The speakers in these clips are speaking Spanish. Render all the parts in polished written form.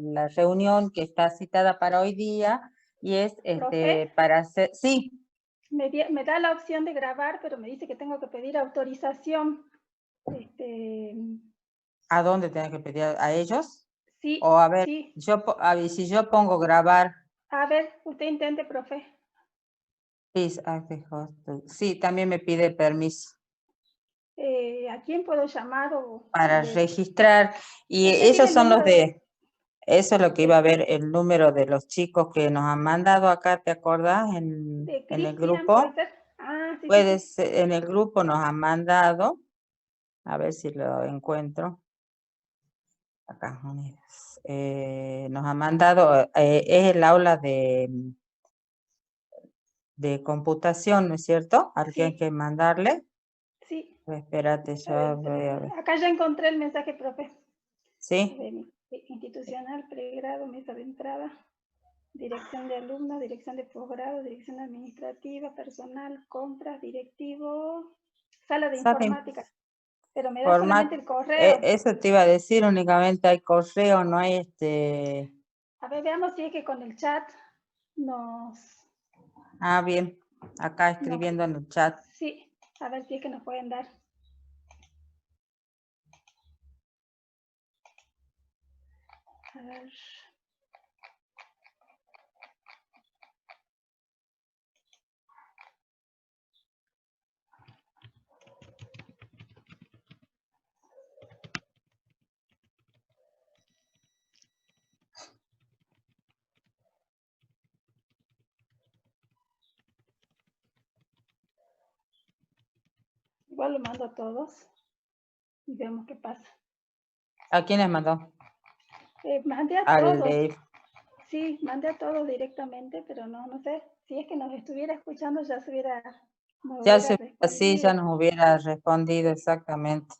la reunión que está citada para hoy día y es ¿Profe? para hacer... Sí, Me da la opción de grabar, pero me dice que tengo que pedir autorización. ¿a dónde tengo que pedir? ¿A ellos? O Sí, a ver, sí. a ver, si yo pongo grabar... A ver, usted intente, profe. Please access hostel. Sí, también me pide permiso ¿A quién puedo llamar? para registrar. Y ¿Usted tiene esos el son los número de... Eso es lo que iba a de, ver, el número de los chicos que nos han mandado acá, ¿te acordás? de En el Cristian, puede grupo. ser? Ah, sí, sí, Puede sí. ser, en el grupo nos han mandado, a ver si lo encuentro. Acá, unidas. Nos han mandado, es el aula de computación, ¿no es cierto? Al que hay Sí, que mandarle. sí. Espérate, A ver, yo voy a ver. acá ya encontré el mensaje, profe. A ¿Sí? ver, institucional, pregrado, mesa de entrada, dirección de alumnos, dirección de posgrado, dirección administrativa, personal, compras, directivo, sala de Saben, informática. Pero me da format, solamente el correo. eso te iba a decir, únicamente hay correo, no hay A ver, veamos si es que con el chat nos... Ah, bien, acá nos escribiendo en el chat. sí, a ver si es que nos pueden dar. A ver. Igual lo mando a todos y vemos qué pasa. ¿A quién les mandó? Mandé a Al todos. de... Sí, mandé a todos directamente, pero no sé. Si es que nos estuviera escuchando, ya me Ya hubiera se, así ya respondido. nos hubiera respondido exactamente.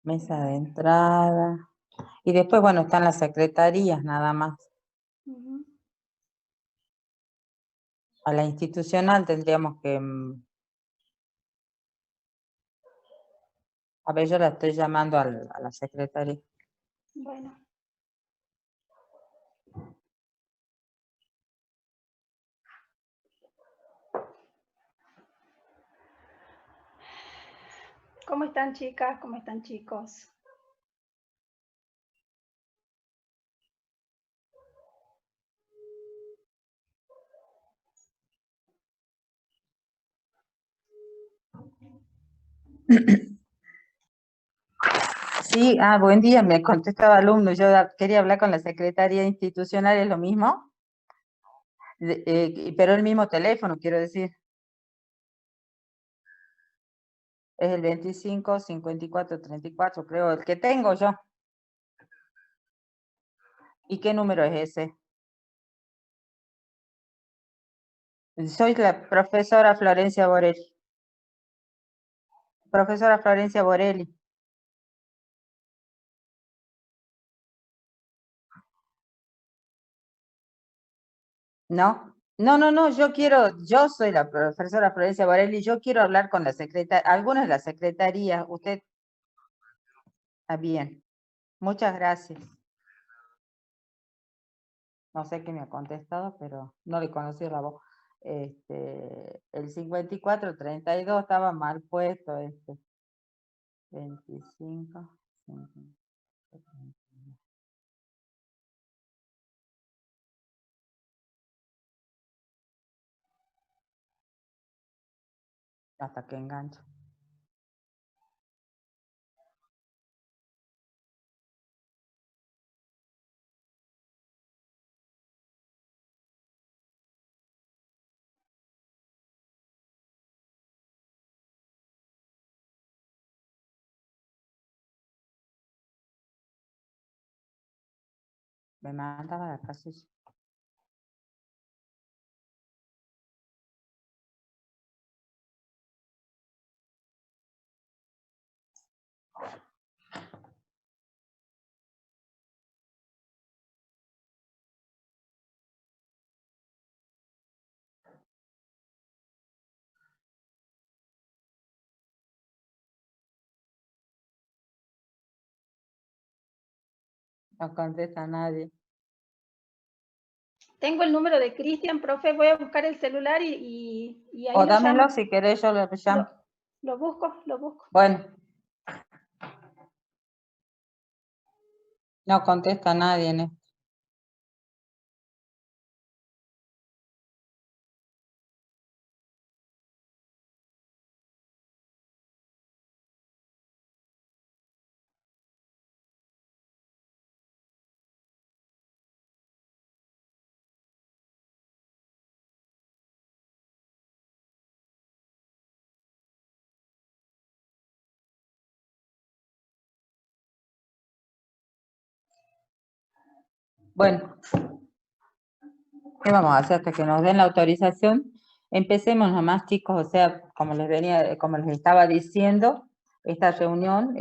Mesa de entrada. Y después, bueno, están las secretarías nada más. Ujú. A la institucional tendríamos que... A ver, yo la estoy llamando a la secretaria. Bueno, ¿cómo están chicas? ¿Cómo están chicos? Sí, buen día, me contestaba alumno. Yo quería hablar con la secretaria institucional, ¿es lo mismo? Pero el mismo teléfono, quiero decir. Es el 25 54 34, creo, el que tengo yo. ¿Y qué número es ese? Soy la profesora Florencia Borelli. Profesora Florencia Borelli. ¿No? No, yo soy la profesora Florencia Borelli, yo quiero hablar con la secretaria, algunas de las secretarías, usted, está bien. Muchas gracias. No sé qué me ha contestado, pero no le conocí la voz. El 5432 estaba mal puesto, 25. 55. Hasta que engancho. Me mandaba la casilla. No contesta nadie. Tengo el número de Cristian, profe, voy a buscar el celular y ahí O lo dámelo llamo. si querés, yo lo llamo. Lo busco, lo busco. Bueno. No contesta nadie en esto. Bueno, ¿qué vamos a hacer hasta que nos den la autorización? Empecemos nomás, chicos, o sea, como les estaba diciendo, esta reunión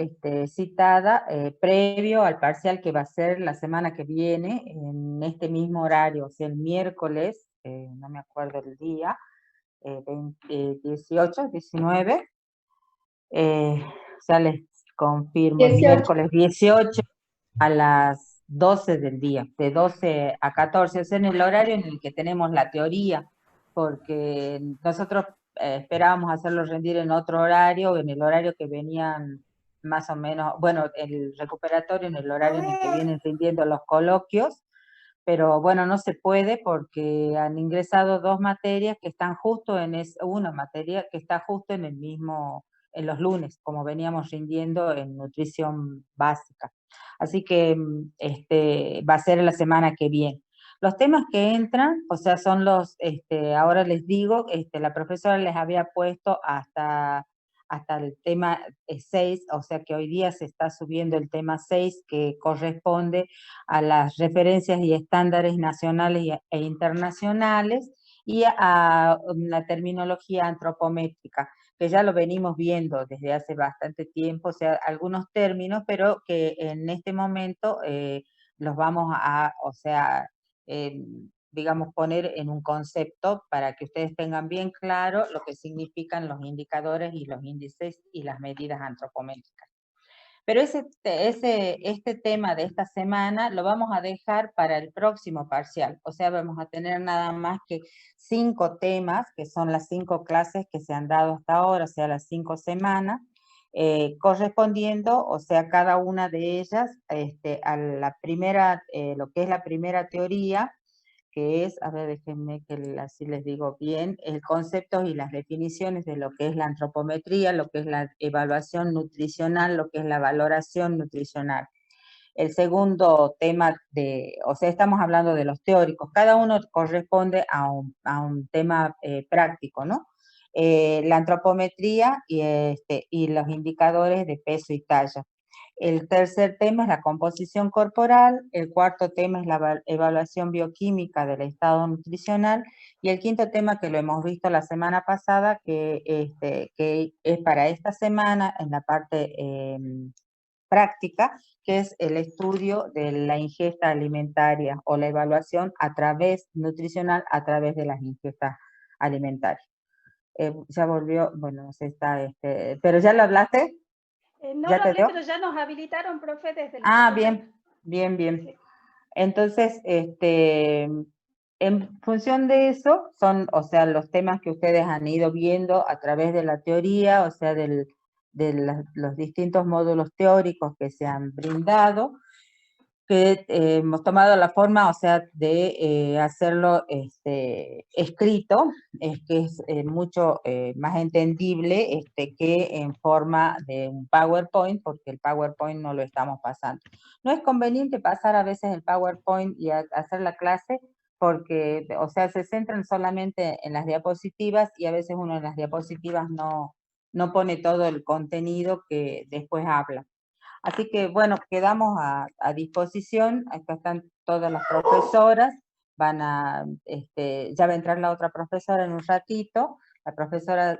citada previo al parcial que va a ser la semana que viene, en este mismo horario, o sea, el miércoles, no me acuerdo el día, 18, 19, ya les confirmo, el 18. miércoles 18 a las 12 del día, de 12 a 14, es en el horario en el que tenemos la teoría, porque nosotros esperábamos hacerlo rendir en otro horario, en el horario que venían más o menos, bueno, el recuperatorio en el horario en el que vienen rindiendo los coloquios, pero bueno, no se puede porque han ingresado dos materias que están justo una materia que está justo en el mismo, en los lunes, como veníamos rindiendo en nutrición básica. Así que va a ser la semana que viene. Los temas que entran, o sea, son ahora les digo, la profesora les había puesto hasta el tema 6, o sea que hoy día se está subiendo el tema 6 que corresponde a las referencias y estándares nacionales e internacionales y a la terminología antropométrica, que ya lo venimos viendo desde hace bastante tiempo, o sea, algunos términos, pero que en este momento los vamos o sea, digamos, poner en un concepto para que ustedes tengan bien claro lo que significan los indicadores y los índices y las medidas antropométricas. Pero este tema de esta semana lo vamos a dejar para el próximo parcial. O sea, vamos a tener nada más que 5 temas, que son las 5 clases que se han dado hasta ahora, o sea, las 5 semanas, correspondiendo, o sea, cada una de ellas a la primera, lo que es la primera teoría, que es, a ver, déjenme que así les digo bien, el concepto y las definiciones de lo que es la antropometría, lo que es la evaluación nutricional, lo que es la valoración nutricional. El segundo tema o sea, estamos hablando de los teóricos, cada uno corresponde a un tema práctico, ¿no? La antropometría y los indicadores de peso y talla. El tercer tema es la composición corporal, el cuarto tema es la evaluación bioquímica del estado nutricional y el quinto tema que lo hemos visto la semana pasada, que es para esta semana en la parte práctica, que es el estudio de la ingesta alimentaria o la evaluación nutricional a través de las ingestas alimentarias. Ya volvió, bueno, se está, pero ya lo hablaste, No ¿ya lo te hablé, dio? pero ya nos habilitaron, profe, desde la Ah, facultad. bien, bien, bien. Sí. Entonces, en función de eso, son, o sea, los temas que ustedes han ido viendo a través de la teoría, o sea, de los distintos módulos teóricos que se han brindado, que hemos tomado la forma, o sea, de hacerlo escrito, es que es mucho más entendible que en forma de un PowerPoint, porque el PowerPoint no lo estamos pasando. No es conveniente pasar a veces el PowerPoint y hacer la clase, porque, o sea, se centran solamente en las diapositivas y a veces uno en las diapositivas no pone todo el contenido que después habla. Así que, bueno, quedamos a disposición. Acá están todas las profesoras. Ya va a entrar la otra profesora en un ratito, la profesora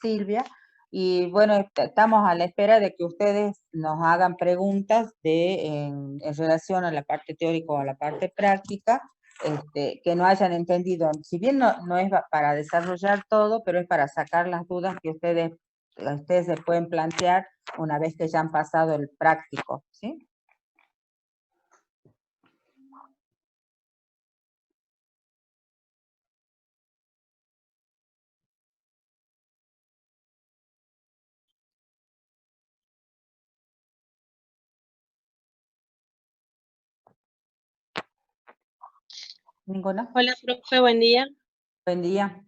Silvia. Y bueno, estamos a la espera de que ustedes nos hagan preguntas en relación a la parte teórica o a la parte práctica, que no hayan entendido. Si bien no es para desarrollar todo, pero es para sacar las dudas que ustedes se pueden plantear una vez que ya han pasado el práctico, ¿sí? ¿Ninguna? Hola, profe, buen día. Buen día.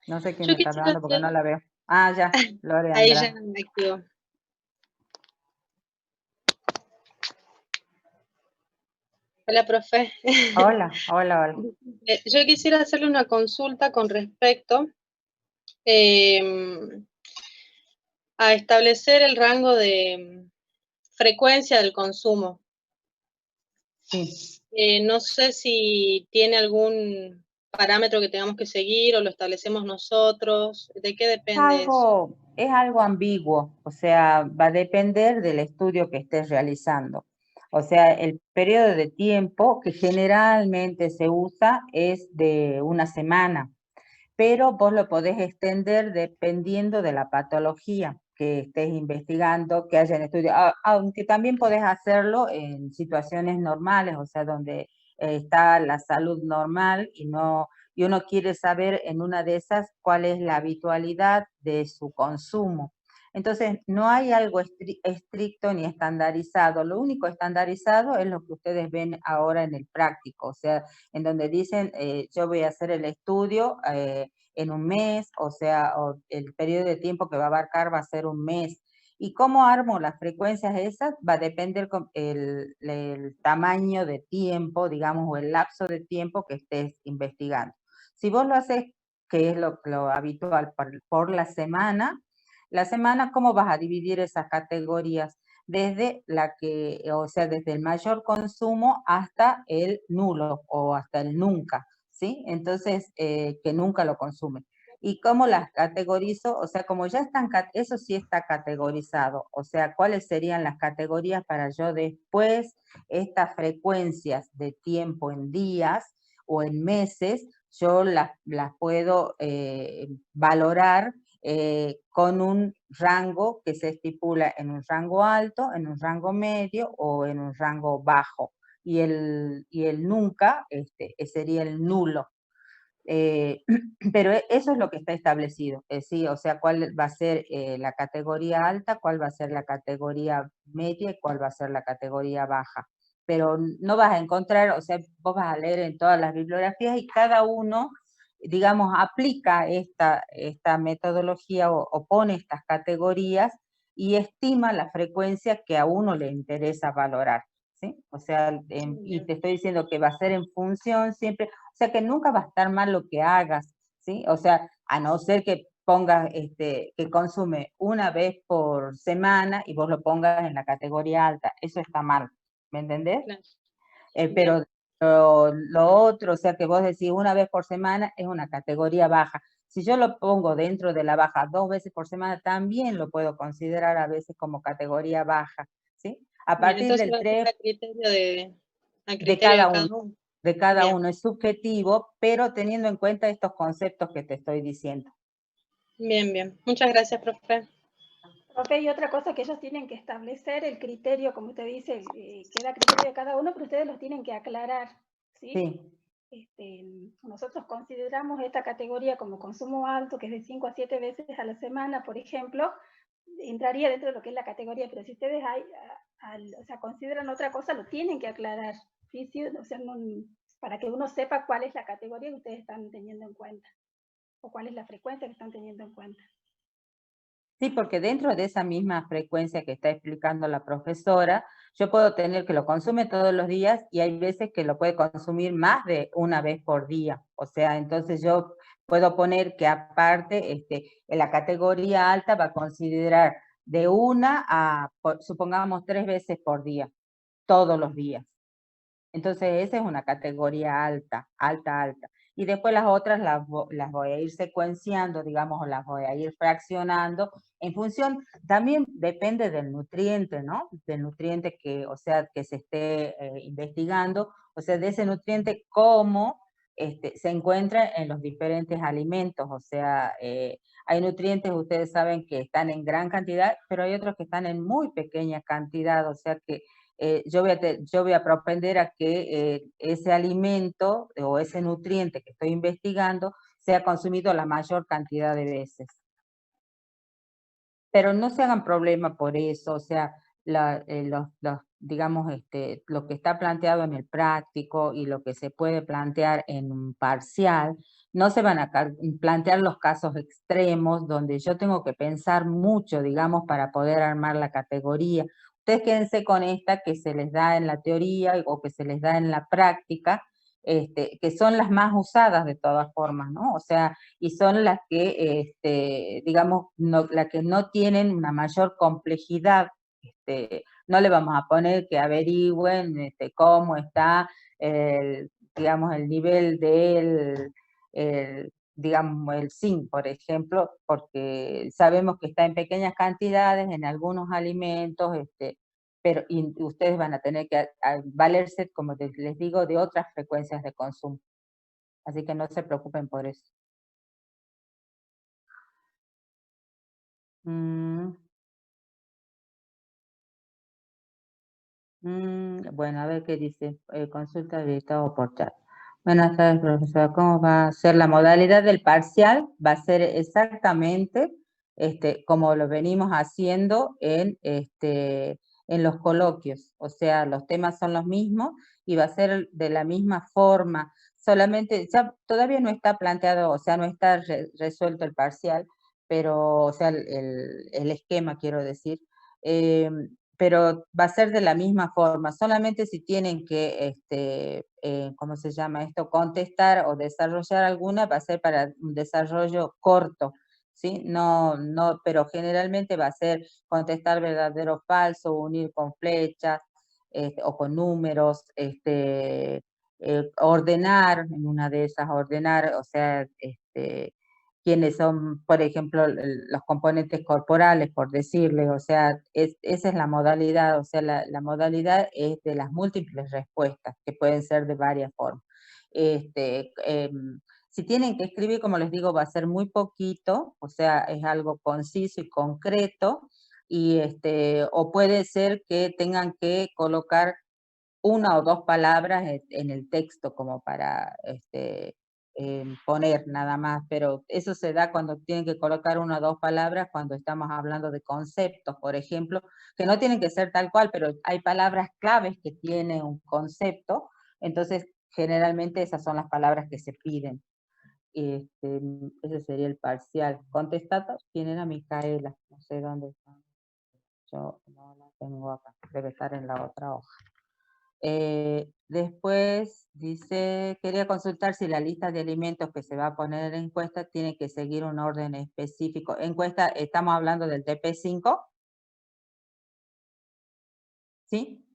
No sé quién Yo está quisiera hablando porque hacer, no la veo. Ah, ya, Lore ahí ya Andrade. me activo. Hola, profe. Hola, hola, hola. Yo quisiera hacerle una consulta con respecto eh, a establecer el rango de frecuencia del consumo. Sí. No sé si tiene algún parámetro que tengamos que seguir o lo establecemos nosotros. ¿De qué depende eso? Es algo ambiguo, o sea, va a depender del estudio que estés realizando. O sea, el periodo de tiempo que generalmente se usa es de una semana, pero vos lo podés extender dependiendo de la patología que estés investigando, que haya en estudio, aunque también podés hacerlo en situaciones normales, o sea, donde está la salud normal y uno quiere saber en una de esas cuál es la habitualidad de su consumo. Entonces, no hay algo estricto ni estandarizado. Lo único estandarizado es lo que ustedes ven ahora en el práctico, o sea, en donde dicen, yo voy a hacer el estudio en un mes, o sea, o el periodo de tiempo que va a abarcar va a ser un mes. ¿Y cómo armo las frecuencias esas? Va a depender el tamaño de tiempo, digamos, o el lapso de tiempo que estés investigando. Si vos lo haces, que es lo habitual por la semana, ¿cómo vas a dividir esas categorías? Desde o sea, desde el mayor consumo hasta el nulo o hasta el nunca, ¿sí? Entonces, que nunca lo consume. ¿Y cómo las categorizo? O sea, como ya están, eso sí está categorizado, o sea, ¿cuáles serían las categorías para yo después estas frecuencias de tiempo en días o en meses, yo las puedo valorar con un rango que se estipula en un rango alto, en un rango medio o en un rango bajo. Y el nunca sería el nulo. Pero eso es lo que está establecido, sí, o sea, cuál va a ser la categoría alta, cuál va a ser la categoría media y cuál va a ser la categoría baja. Pero no vas a encontrar, o sea, vos vas a leer en todas las bibliografías y cada uno, digamos, aplica esta metodología o pone estas categorías y estima la frecuencia que a uno le interesa valorar, ¿sí? O sea, y te estoy diciendo que va a ser en función siempre, o sea que nunca va a estar mal lo que hagas, ¿sí? O sea, a no ser que pongas, que consume una vez por semana y vos lo pongas en la categoría alta, eso está mal, ¿me entendés? Claro. Pero lo otro, o sea que vos decís una vez por semana es una categoría baja. Si yo lo pongo dentro de la baja 2 veces por semana, también lo puedo considerar a veces como categoría baja, ¿sí? A Bien, partir entonces del va a ser 3 a de criterio cada de uno, cada uno. de cada Bien, uno, es subjetivo, pero teniendo en cuenta estos conceptos que te estoy diciendo. bien, bien. Muchas gracias, profe. Profe, y otra cosa que ellos tienen que establecer, el criterio, como usted dice, queda a criterio de cada uno, pero ustedes los tienen que aclarar, ¿sí? Nosotros consideramos esta categoría como consumo alto, que es de 5 a 7 veces a la semana, por ejemplo, entraría dentro de lo que es la categoría, pero si ustedes o sea, consideran otra cosa, lo tienen que aclarar, ¿sí? Sí, o sea, para que uno sepa cuál es la categoría que ustedes están teniendo en cuenta, o cuál es la frecuencia que están teniendo en cuenta. Sí, porque dentro de esa misma frecuencia que está explicando la profesora, yo puedo tener que lo consume todos los días y hay veces que lo puede consumir más de una vez por día. O sea, entonces yo puedo poner que aparte, en la categoría alta va a considerar de una a, supongamos, 3 veces por día, todos los días. Entonces esa es una categoría alta, alta, alta. Y después las otras las voy a ir secuenciando, digamos, o las voy a ir fraccionando en función, también depende del nutriente, ¿no? Del nutriente que, o sea, que se esté investigando, o sea, de ese nutriente cómo se encuentra en los diferentes alimentos, o sea, hay nutrientes, ustedes saben que están en gran cantidad, pero hay otros que están en muy pequeña cantidad, o sea que yo voy a propender a que ese alimento o ese nutriente que estoy investigando sea consumido la mayor cantidad de veces. Pero no se hagan problema por eso, o sea, los digamos, lo que está planteado en el práctico y lo que se puede plantear en un parcial, no se van a plantear los casos extremos donde yo tengo que pensar mucho, digamos, para poder armar la categoría. Ustedes quédense con esta que se les da en la teoría o que se les da en la práctica, que son las más usadas de todas formas, ¿no? O sea, y son las que, digamos, las que no tienen una mayor complejidad. No le vamos a poner que averigüen cómo está, digamos, el nivel del, digamos, el zinc, por ejemplo, porque sabemos que está en pequeñas cantidades en algunos alimentos, pero ustedes van a tener que valerse, como les digo, de otras frecuencias de consumo. Así que no se preocupen por eso. Bueno, a ver qué dice. Consulta habilitado por chat. Buenas tardes, profesora. ¿Cómo va a ser la modalidad del parcial? Va a ser exactamente como lo venimos haciendo en los coloquios. O sea, los temas son los mismos y va a ser de la misma forma. Solamente, ya todavía no está planteado, o sea, no está resuelto el parcial, pero, o sea, el esquema, quiero decir. Pero va a ser de la misma forma, solamente si tienen que, ¿cómo se llama esto? Contestar o desarrollar alguna, va a ser para un desarrollo corto, ¿sí? No, pero generalmente va a ser contestar verdadero o falso, unir con flechas, o con números, ordenar, en una de esas, ordenar, o sea, quiénes son, por ejemplo, los componentes corporales, por decirle, o sea, esa es la modalidad, o sea, la modalidad es de las múltiples respuestas, que pueden ser de varias formas. Si tienen que escribir, como les digo, va a ser muy poquito, o sea, es algo conciso y concreto, y o puede ser que tengan que colocar una o dos palabras en el texto como para poner nada más, pero eso se da cuando tienen que colocar una o dos palabras cuando estamos hablando de conceptos, por ejemplo, que no tienen que ser tal cual, pero hay palabras claves que tienen un concepto, entonces generalmente esas son las palabras que se piden. Ese sería el parcial. Contestado, ¿quién era? Micaela, no sé dónde está. Yo no la tengo acá, debe estar en la otra hoja. Después dice, quería consultar si la lista de alimentos que se va a poner en la encuesta tiene que seguir un orden específico. Encuesta, estamos hablando del TP5. ¿Sí?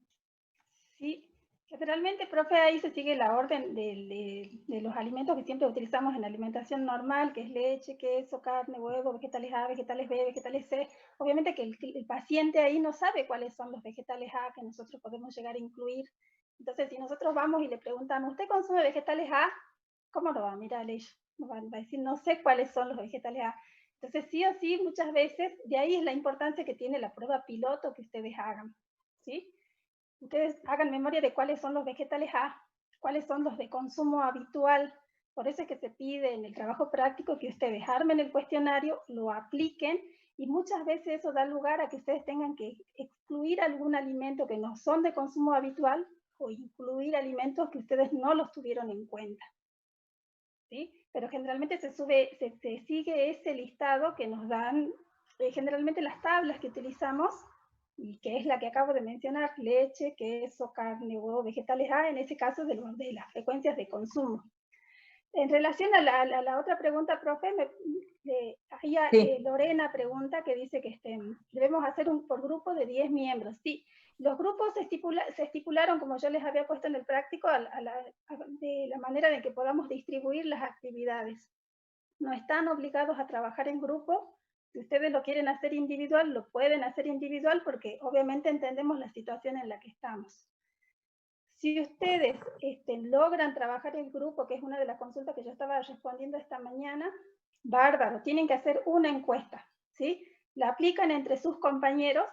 Sí, generalmente, profe, ahí se sigue la orden de los alimentos que siempre utilizamos en la alimentación normal, que es leche, queso, carne, huevo, vegetales A, vegetales B, vegetales C. Obviamente que el paciente ahí no sabe cuáles son los vegetales A que nosotros podemos llegar a incluir. Entonces, si nosotros vamos y le preguntamos, ¿usted consume vegetales A? ¿Cómo lo va a mirar ella? Va a decir, no sé cuáles son los vegetales A. Entonces, sí o sí, muchas veces, de ahí es la importancia que tiene la prueba piloto que ustedes hagan, ¿sí? Ustedes hagan memoria de cuáles son los vegetales A, cuáles son los de consumo habitual. Por eso es que se pide en el trabajo práctico que ustedes armen el cuestionario, lo apliquen, y muchas veces eso da lugar a que ustedes tengan que excluir algún alimento que no son de consumo habitual o incluir alimentos que ustedes no los tuvieron en cuenta. ¿Sí? Pero generalmente se sigue ese listado que nos dan generalmente las tablas que utilizamos, y que es la que acabo de mencionar: leche, queso, carne, huevo, vegetales A, en ese caso de las frecuencias de consumo. En relación a la otra pregunta, profe, Lorena pregunta, que dice que debemos hacer por grupo de 10 miembros. Sí, los grupos se estipularon, como yo les había puesto en el práctico, de la manera de que podamos distribuir las actividades. No están obligados a trabajar en grupo. Si ustedes lo quieren hacer individual, lo pueden hacer individual, porque obviamente entendemos la situación en la que estamos. Si ustedes logran trabajar en grupo, que es una de las consultas que yo estaba respondiendo esta mañana, bárbaro, tienen que hacer una encuesta, ¿sí? La aplican entre sus compañeros.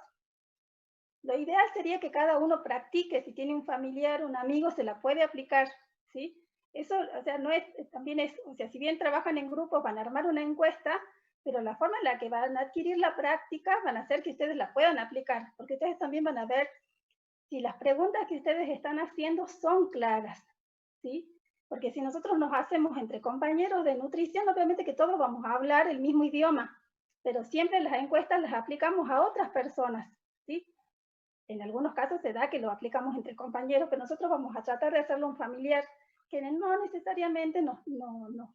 Lo ideal sería que cada uno practique, si tiene un familiar, un amigo, se la puede aplicar, ¿sí? Eso, o sea, no es, también es, o sea, si bien trabajan en grupos, van a armar una encuesta, pero la forma en la que van a adquirir la práctica van a hacer que ustedes la puedan aplicar, porque ustedes también van a ver si las preguntas que ustedes están haciendo son claras, ¿sí? Porque si nosotros nos hacemos entre compañeros de nutrición, obviamente que todos vamos a hablar el mismo idioma, pero siempre las encuestas las aplicamos a otras personas, ¿sí? En algunos casos se da que lo aplicamos entre compañeros, pero nosotros vamos a tratar de hacerlo un familiar que no necesariamente nos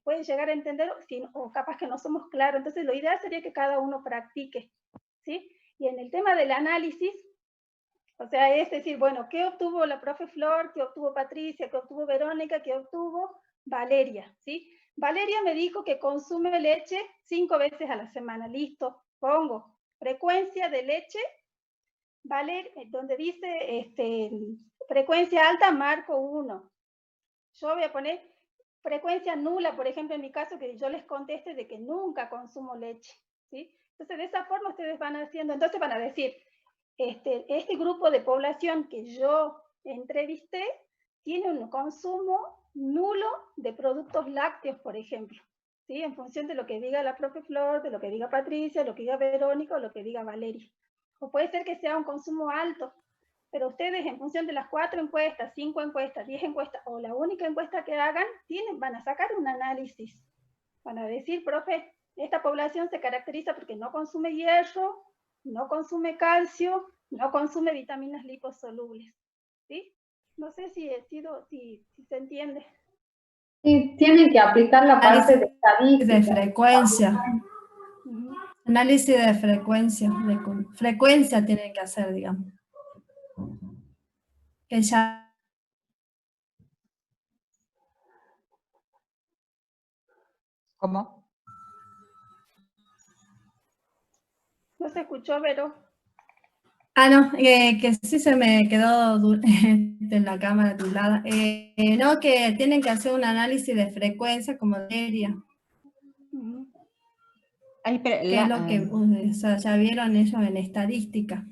puede llegar a entender o capaz que no somos claros. Entonces, lo ideal sería que cada uno practique, ¿sí? Y en el tema del análisis, o sea, es decir, bueno, ¿qué obtuvo la profe Flor? ¿Qué obtuvo Patricia? ¿Qué obtuvo Verónica? ¿Qué obtuvo Valeria? ¿Sí? Valeria me dijo que consume leche 5 veces a la semana. Listo, pongo frecuencia de leche, ¿vale? Donde dice frecuencia alta, marco 1. Yo voy a poner frecuencia nula, por ejemplo, en mi caso, que yo les conteste de que nunca consumo leche, ¿sí? Entonces, de esa forma ustedes van haciendo, entonces van a decir, este grupo de población que yo entrevisté tiene un consumo nulo de productos lácteos, por ejemplo, ¿sí? En función de lo que diga la profe Flor, de lo que diga Patricia, lo que diga Verónica o lo que diga Valeria. O puede ser que sea un consumo alto, pero ustedes en función de las 4 encuestas, 5 encuestas, 10 encuestas o la única encuesta que hagan, van a sacar un análisis. Van a decir, profe, esta población se caracteriza porque no consume hierro, no consume calcio, no consume vitaminas liposolubles. ¿Sí? No sé si se entiende. Sí, tienen que aplicar la parte de estadística. De frecuencia. Análisis de frecuencia. De frecuencia tienen que hacer, digamos. Que ya... ¿Cómo? ¿No se escuchó, Vero? Ah, no, que sí se me quedó en la cámara tildada. No, que tienen que hacer un análisis de frecuencia como diría. Que es lo que o sea, ya vieron ellos en estadística.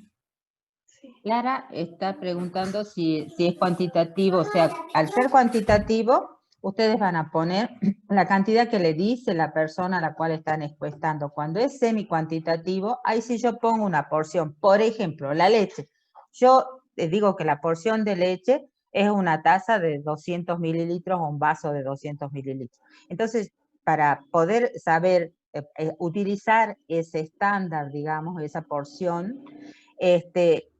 Clara está preguntando si es cuantitativo, o sea, al ser cuantitativo, ustedes van a poner la cantidad que le dice la persona a la cual están encuestando. Cuando es semi-cuantitativo, ahí sí yo pongo una porción. Por ejemplo, la leche. Yo digo que la porción de leche es una taza de 200 mililitros o un vaso de 200 mililitros. Entonces, para poder saber, utilizar ese estándar, digamos, esa porción,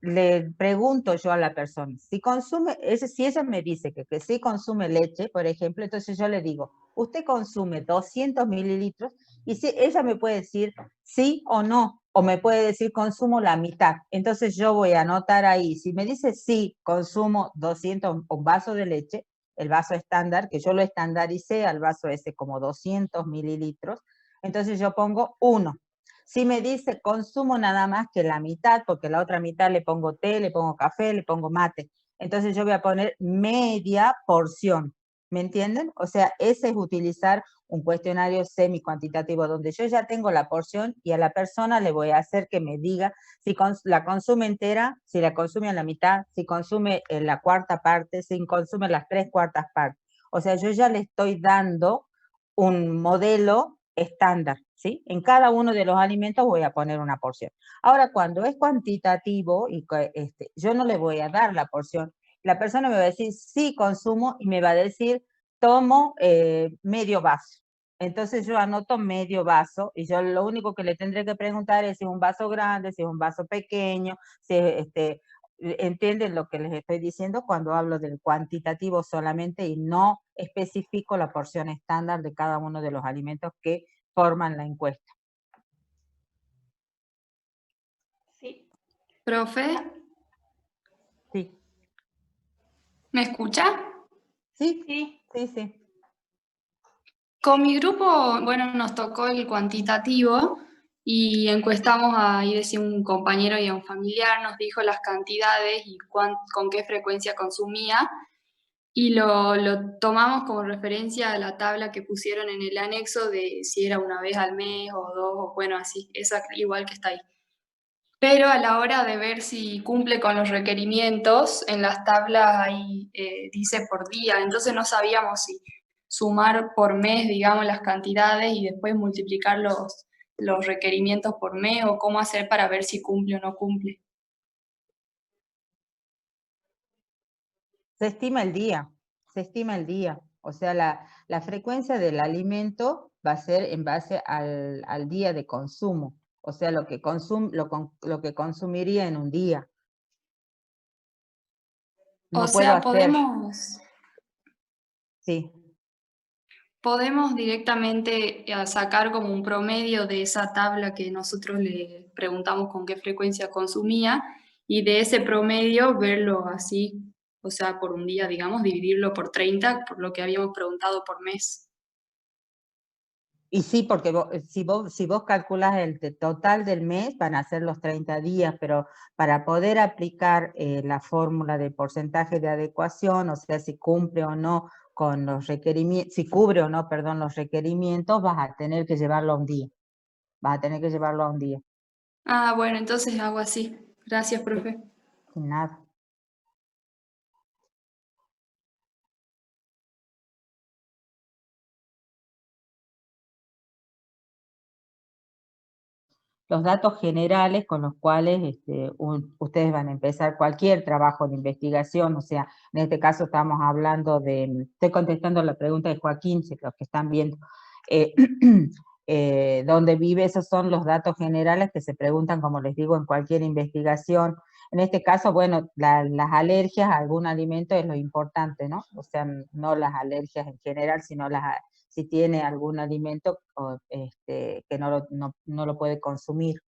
le pregunto yo a la persona, si consume, si ella me dice que sí consume leche, por ejemplo, entonces yo le digo, usted consume 200 mililitros, y si ella me puede decir sí o no, o me puede decir consumo la mitad, entonces yo voy a anotar ahí, si me dice sí, consumo 200, un vaso de leche, el vaso estándar, que yo lo estandaricé al vaso ese como 200 mililitros, entonces yo pongo 1. Si me dice consumo nada más que la mitad, porque la otra mitad le pongo té, le pongo café, le pongo mate, entonces yo voy a poner media porción, ¿me entienden? O sea, ese es utilizar un cuestionario semi-cuantitativo, donde yo ya tengo la porción y a la persona le voy a hacer que me diga si la consume entera, si la consume a la mitad, si consume la cuarta parte, si consume las 3/4 partes. O sea, yo ya le estoy dando un modelo estándar, ¿sí? En cada uno de los alimentos voy a poner una porción. Ahora, cuando es cuantitativo, y yo no le voy a dar la porción, la persona me va a decir, sí, consumo, y me va a decir, tomo medio vaso. Entonces yo anoto medio vaso, y yo lo único que le tendré que preguntar es si es un vaso grande, si es un vaso pequeño, si ¿entienden lo que les estoy diciendo cuando hablo del cuantitativo solamente y no especifico la porción estándar de cada uno de los alimentos que forman la encuesta? Sí. ¿Profe? Sí. ¿Me escucha? Sí, sí, sí, sí. Con mi grupo, bueno, nos tocó el cuantitativo y encuestamos ahí, decía un compañero y a un familiar, nos dijo las cantidades y con qué frecuencia consumía, y lo tomamos como referencia a la tabla que pusieron en el anexo de si era una vez al mes o 2, o bueno, así, esa igual que está ahí. Pero a la hora de ver si cumple con los requerimientos, en las tablas ahí dice por día, entonces no sabíamos si sumar por mes, digamos, las cantidades y después multiplicar los requerimientos por mes, o cómo hacer para ver si cumple o no cumple. Se estima el día, se estima el día. O sea, la frecuencia del alimento va a ser en base al día de consumo. O sea, lo que consumiría en un día. No O puedo sea, hacer. Sí. podemos directamente sacar como un promedio de esa tabla que nosotros le preguntamos con qué frecuencia consumía y de ese promedio verlo así, o sea, por un día, digamos, dividirlo por 30, por lo que habíamos preguntado por mes. Y sí, porque si vos calculas el total del mes, van a ser los 30 días, pero para poder aplicar la fórmula de porcentaje de adecuación, o sea, si cumple o no con los requerimientos, si cubre o no, perdón, los requerimientos, vas a tener que llevarlo a un día. Vas a tener que llevarlo a un día. Ah, bueno, entonces hago así. Gracias, profe. Sin nada. Los datos generales con los cuales ustedes van a empezar cualquier trabajo de investigación, o sea, en este caso estamos hablando estoy contestando la pregunta de Joaquín, si los que están viendo, dónde vive, esos son los datos generales que se preguntan, como les digo, en cualquier investigación. En este caso, bueno, las alergias a algún alimento es lo importante, ¿no? O sea, no las alergias en general, sino si tiene algún alimento que no lo puede consumir.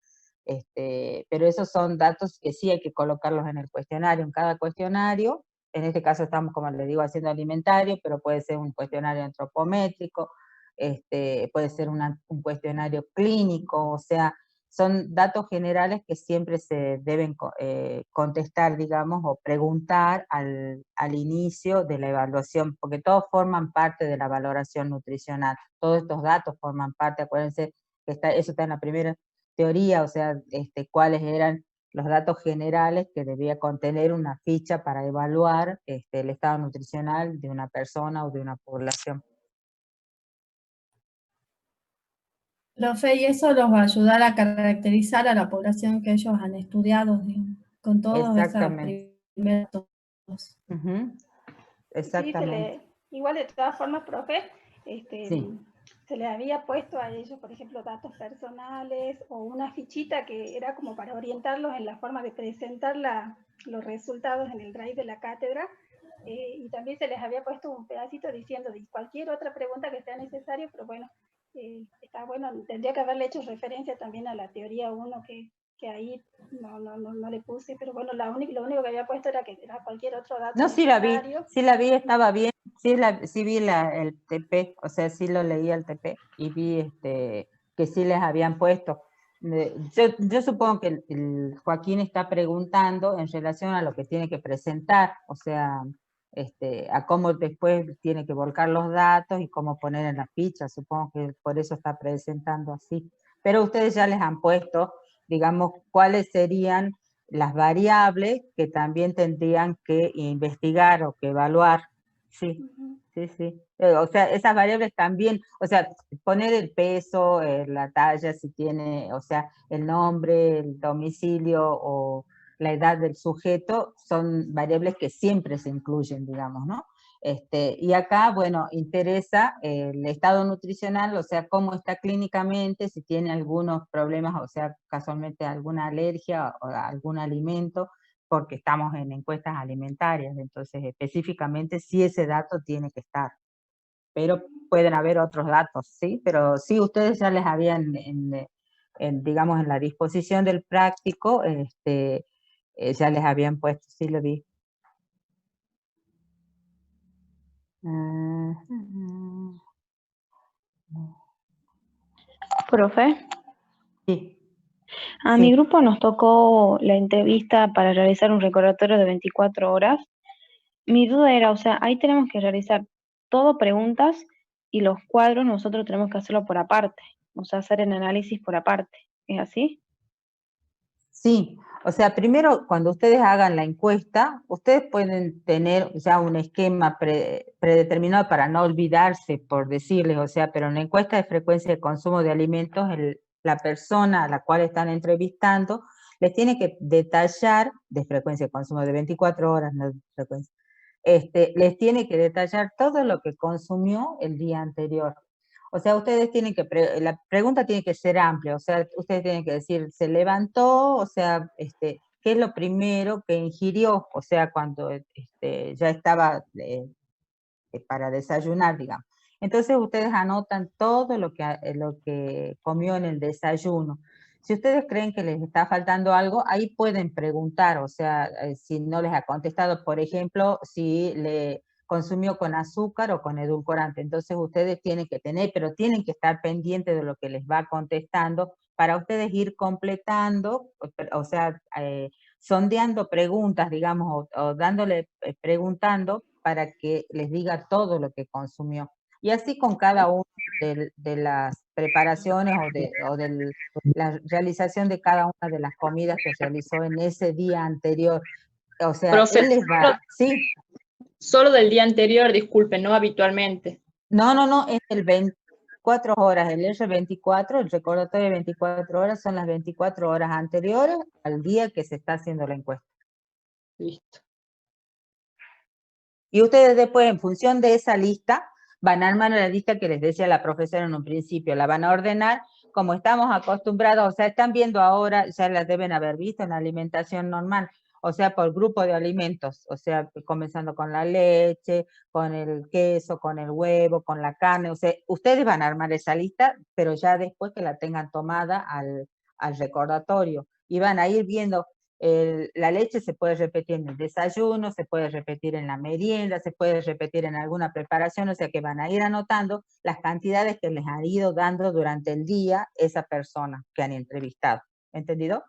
Pero esos son datos que sí hay que colocarlos en el cuestionario. En cada cuestionario, en este caso estamos, como les digo, haciendo alimentario, pero puede ser un cuestionario antropométrico, puede ser un cuestionario clínico, o sea, son datos generales que siempre se deben contestar, digamos, o preguntar al inicio de la evaluación, porque todos forman parte de la valoración nutricional. Todos estos datos forman parte, acuérdense que eso está en la primera teoría, o sea, cuáles eran los datos generales que debía contener una ficha para evaluar el estado nutricional de una persona o de una población. Profe, y eso los va a ayudar a caracterizar a la población que ellos han estudiado, digamos, con todos esos primeros datos. Exactamente. Sí, igual de todas formas, profe, sí. se les había puesto a ellos, por ejemplo, datos personales o una fichita que era como para orientarlos en la forma de presentar los resultados en el drive de la cátedra, y también se les había puesto un pedacito diciendo de cualquier otra pregunta que sea necesario, pero bueno, está bueno, tendría que haberle hecho referencia también a la teoría 1 que ahí no le puse, pero bueno, lo único que había puesto era que era cualquier otro dato. No, sí la vi, estaba bien, sí vi el TP, o sea, sí lo leí el TP y vi que sí les habían puesto. Yo supongo que el Joaquín está preguntando en relación a lo que tiene que presentar, o sea, a cómo después tiene que volcar los datos y cómo poner en la ficha, supongo que por eso está presentando así. Pero ustedes ya les han puesto, digamos, cuáles serían las variables que también tendrían que investigar o que evaluar. Sí, sí. O sea, esas variables también, o sea, poner el peso, la talla, si tiene, o sea, el nombre, el domicilio o la edad del sujeto, son variables que siempre se incluyen, digamos, ¿no? Y acá, bueno, interesa el estado nutricional, o sea, cómo está clínicamente, si tiene algunos problemas, o sea, casualmente alguna alergia o algún alimento, porque estamos en encuestas alimentarias, entonces específicamente sí ese dato tiene que estar. Pero pueden haber otros datos, ¿sí? Pero sí ustedes ya les habían, digamos, en la disposición del práctico, ya les habían puesto, sí lo vi. Profe. Sí. A mi grupo nos tocó la entrevista para realizar un recordatorio de 24 horas. Mi duda era, o sea, ahí tenemos que realizar todo preguntas y los cuadros nosotros tenemos que hacerlo por aparte, o sea, hacer el análisis por aparte. ¿Es así? Sí, o sea, primero cuando ustedes hagan la encuesta, ustedes pueden tener ya un esquema predeterminado para no olvidarse, por decirles, o sea, pero en la encuesta de frecuencia de consumo de alimentos, la persona a la cual están entrevistando les tiene que detallar de frecuencia de consumo de 24 horas, no de frecuencia, les tiene que detallar todo lo que consumió el día anterior. O sea, ustedes tienen que, la pregunta tiene que ser amplia, o sea, ustedes tienen que decir, se levantó, o sea, ¿qué es lo primero que ingirió? O sea, cuando ya estaba para desayunar, digamos. Entonces ustedes anotan todo lo que comió en el desayuno. Si ustedes creen que les está faltando algo, ahí pueden preguntar, o sea, si no les ha contestado, por ejemplo, si le consumió con azúcar o con edulcorante. Entonces ustedes tienen que tener, pero tienen que estar pendientes de lo que les va contestando para ustedes ir completando, o sea, sondeando preguntas, digamos, o dándole, preguntando para que les diga todo lo que consumió. Y así con cada una de las preparaciones o de la realización de cada una de las comidas que realizó en ese día anterior. O sea, Profe, él les va... ¿Sí? Solo del día anterior, disculpen, no habitualmente. No, es el 24 horas, el R24, el recordatorio de 24 horas son las 24 horas anteriores al día que se está haciendo la encuesta. Listo. Y ustedes después, en función de esa lista, van a armar la lista que les decía la profesora en un principio, la van a ordenar como estamos acostumbrados, o sea, están viendo ahora, ya las deben haber visto en la alimentación normal, o sea, por grupo de alimentos, o sea, comenzando con la leche, con el queso, con el huevo, con la carne, o sea, ustedes van a armar esa lista, pero ya después que la tengan tomada al recordatorio, y van a ir viendo. La leche se puede repetir en el desayuno, se puede repetir en la merienda, se puede repetir en alguna preparación, o sea que van a ir anotando las cantidades que les han ido dando durante el día esa persona que han entrevistado. ¿Entendido?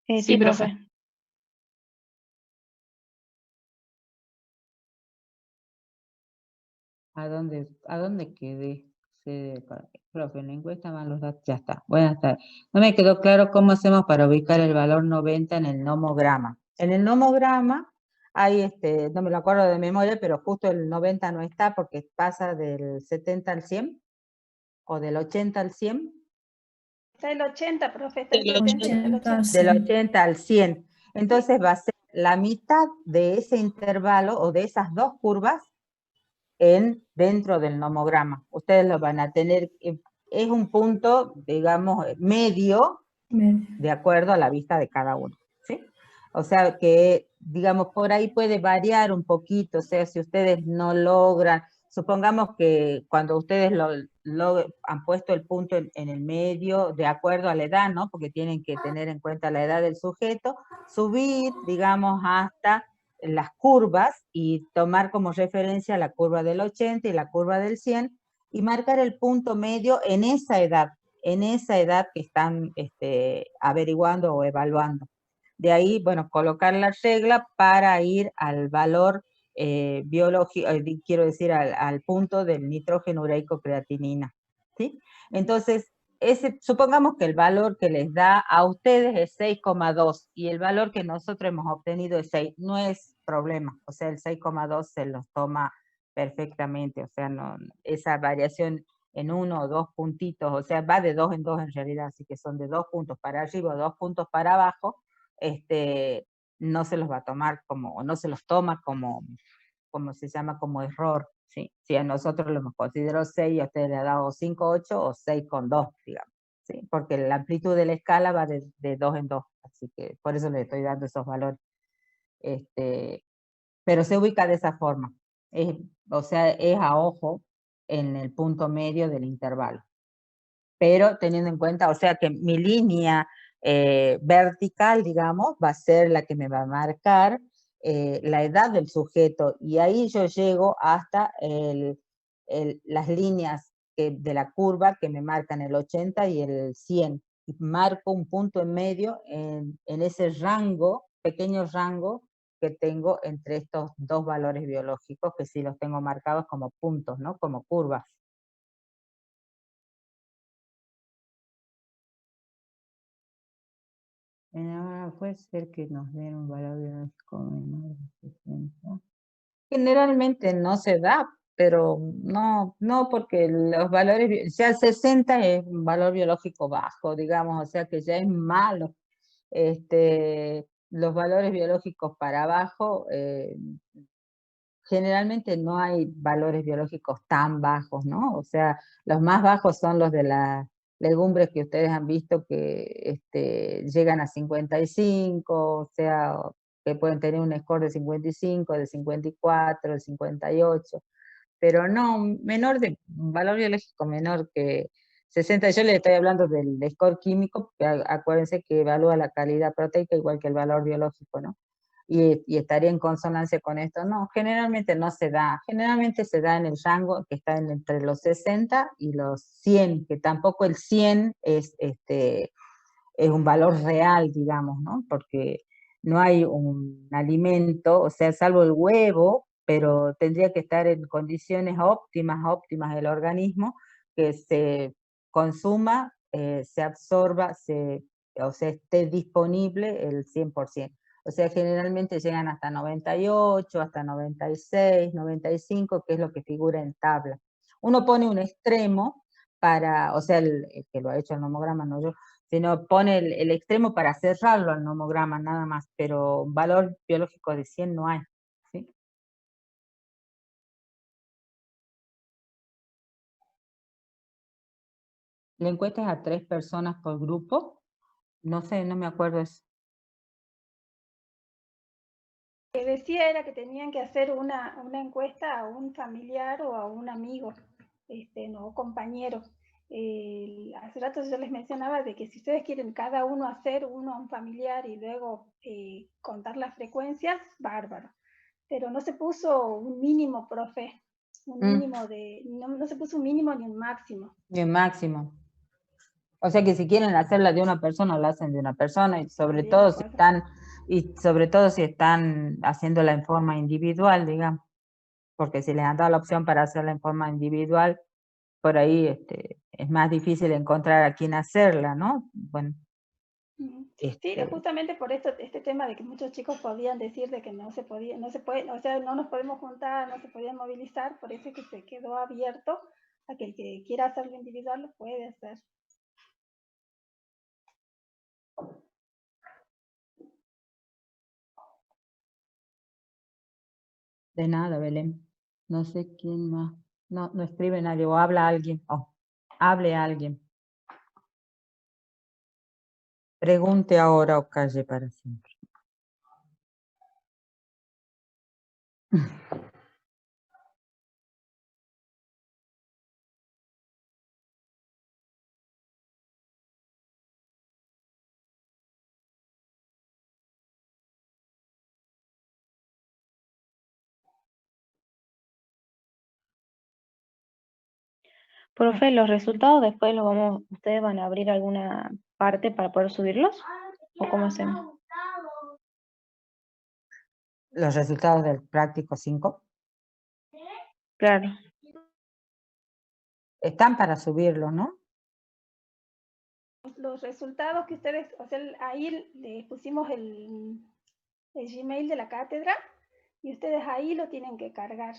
Sí, profe. ¿A dónde quedé? Profe, en la encuesta van los datos, ya está. Buenas tardes. No me quedó claro cómo hacemos para ubicar el valor 90 en el nomograma. En el nomograma hay, no me lo acuerdo de memoria, pero justo el 90 no está porque pasa del 70 al 100 o del 80 al 100. Está el 80, profe, está el 70 y el 80. Del 80 al 100. Entonces va a ser la mitad de ese intervalo o de esas dos curvas dentro del nomograma. Ustedes lo van a tener, es un punto, digamos, medio, de acuerdo a la vista de cada uno, ¿sí? O sea que, digamos, por ahí puede variar un poquito, o sea, si ustedes no logran, supongamos que cuando ustedes han puesto el punto en el medio, de acuerdo a la edad, ¿no? Porque tienen que tener en cuenta la edad del sujeto, subir, digamos, hasta las curvas y tomar como referencia la curva del 80 y la curva del 100 y marcar el punto medio en esa edad que están averiguando o evaluando. De ahí, bueno, colocar la regla para ir al valor biológico, quiero decir, al punto del nitrógeno ureico creatinina, ¿sí? Entonces, supongamos que el valor que les da a ustedes es 6,2 y el valor que nosotros hemos obtenido es 6, no es problema, o sea, el 6,2 se los toma perfectamente, o sea, no, esa variación en 1 o 2 puntitos, o sea, va de 2 en 2 en realidad, así que son de 2 puntos para arriba o 2 puntos para abajo, no se los va a tomar como, o no se los toma como se llama, como error, ¿sí? Si a nosotros lo hemos considerado 6 y a ustedes le ha dado 5,8 o 6,2, digamos, ¿sí? Porque la amplitud de la escala va de 2 en 2, así que por eso les estoy dando esos valores. Pero se ubica de esa forma, o sea, es a ojo en el punto medio del intervalo. Pero teniendo en cuenta, o sea, que mi línea vertical, digamos, va a ser la que me va a marcar la edad del sujeto, y ahí yo llego hasta las líneas de la curva que me marcan el 80 y el 100, y marco un punto en medio en ese rango, pequeño rango que tengo entre estos dos valores biológicos, que sí los tengo marcados como puntos, ¿no? Como curvas. Puede ser que nos den un valor biológico menor de 60. Generalmente no se da, pero no porque los valores, ya 60 es un valor biológico bajo, digamos, o sea que ya es malo. los valores biológicos para abajo, generalmente no hay valores biológicos tan bajos, ¿no? O sea, los más bajos son los de las legumbres que ustedes han visto que llegan a 55, o sea, que pueden tener un score de 55, de 54, de 58, pero no, menor de, un valor biológico menor que 60, yo les estoy hablando del score químico, que acuérdense que evalúa la calidad proteica igual que el valor biológico, ¿no? Y estaría en consonancia con esto. No, generalmente no se da, generalmente se da en el rango que está entre los 60 y los 100, que tampoco el 100 es un valor real, digamos, ¿no? Porque no hay un alimento, o sea, salvo el huevo, pero tendría que estar en condiciones óptimas del organismo, que se consuma, se absorba, o sea, esté disponible el 100%. O sea, generalmente llegan hasta 98, hasta 96, 95, que es lo que figura en tabla. Uno pone un extremo para, o sea, el que lo ha hecho el nomograma, no yo, sino pone el extremo para cerrarlo al nomograma nada más, pero un valor biológico de 100 no hay. ¿Sí? La encuesta es a 3 personas por grupo, no sé, no me acuerdo eso. Lo que decía era que tenían que hacer una encuesta a un familiar o a un amigo, no compañero. Hace rato yo les mencionaba de que si ustedes quieren cada uno hacer uno a un familiar y luego contar las frecuencias, bárbaro. Pero no se puso un mínimo, profe, un mínimo de, no se puso un mínimo ni un máximo. Ni un máximo. O sea que si quieren hacerla de una persona, la hacen de una persona, y sobre todo si están haciéndola en forma individual, digamos. Porque si les han dado la opción para hacerla en forma individual, por ahí es más difícil encontrar a quién hacerla, ¿no? Bueno. Sí, justamente por esto, este tema de que muchos chicos podían decir de que no se puede, o sea, no nos podemos juntar, no se podían movilizar, por eso es que se quedó abierto a que el que quiera hacerlo individual lo puede hacer. De nada, Belén. No sé quién más. No escribe nadie, o habla alguien. Hable a alguien. Pregunte ahora o calle para siempre. Profe, los resultados después ustedes van a abrir alguna parte para poder subirlos, ¿o cómo hacemos? Los resultados del práctico 5. Claro. Están para subirlo, ¿no? Los resultados que ustedes, o sea, ahí le pusimos el Gmail de la cátedra y ustedes ahí lo tienen que cargar.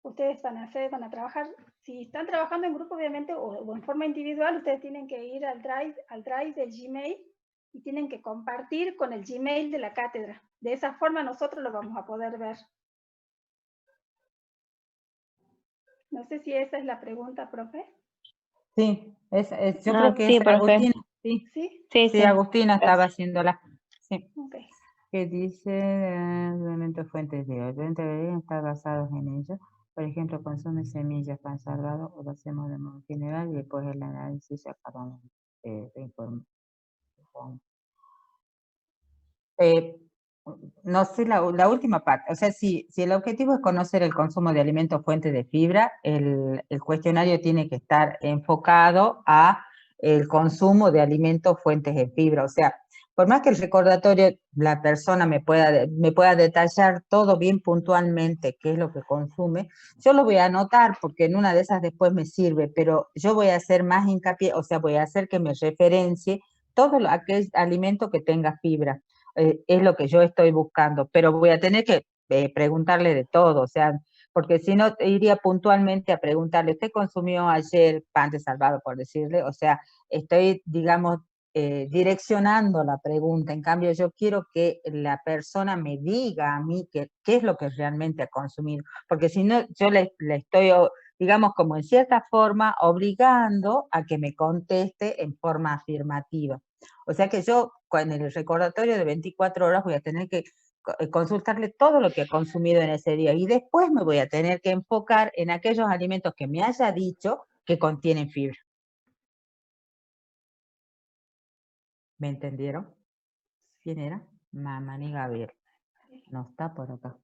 Ustedes van a trabajar, si están trabajando en grupo obviamente o en forma individual, ustedes tienen que ir al drive del Gmail y tienen que compartir con el Gmail de la cátedra. De esa forma nosotros lo vamos a poder ver. No sé si esa es la pregunta, profe. Sí, yo creo que sí, es Agustina. Sí, Agustina estaba haciéndola. Sí. Okay. Que dice elementos fuentes de hoy. Deberían estar basados en ellos. Por ejemplo, consume semillas pan salgado o lo hacemos de modo general y después el análisis acabamos de informar. No sé la última parte, o sea, si el objetivo es conocer el consumo de alimentos fuentes de fibra, el cuestionario tiene que estar enfocado a el consumo de alimentos fuentes de fibra, o sea, por más que el recordatorio, la persona me pueda detallar todo bien puntualmente qué es lo que consume, yo lo voy a anotar porque en una de esas después me sirve, pero yo voy a hacer más hincapié, o sea, voy a hacer que me referencie todo aquel alimento que tenga fibra. Es lo que yo estoy buscando, pero voy a tener que preguntarle de todo, o sea, porque si no iría puntualmente a preguntarle, ¿usted consumió ayer pan de salvado, por decirle? O sea, estoy, digamos, direccionando la pregunta. En cambio, yo quiero que la persona me diga a mí qué es lo que realmente ha consumido, porque si no, yo le estoy, digamos, como en cierta forma, obligando a que me conteste en forma afirmativa. O sea que yo, en el recordatorio de 24 horas, voy a tener que consultarle todo lo que ha consumido en ese día, y después me voy a tener que enfocar en aquellos alimentos que me haya dicho que contienen fibra. ¿Me entendieron? ¿Quién era? Mamani Gabriel. No está por acá.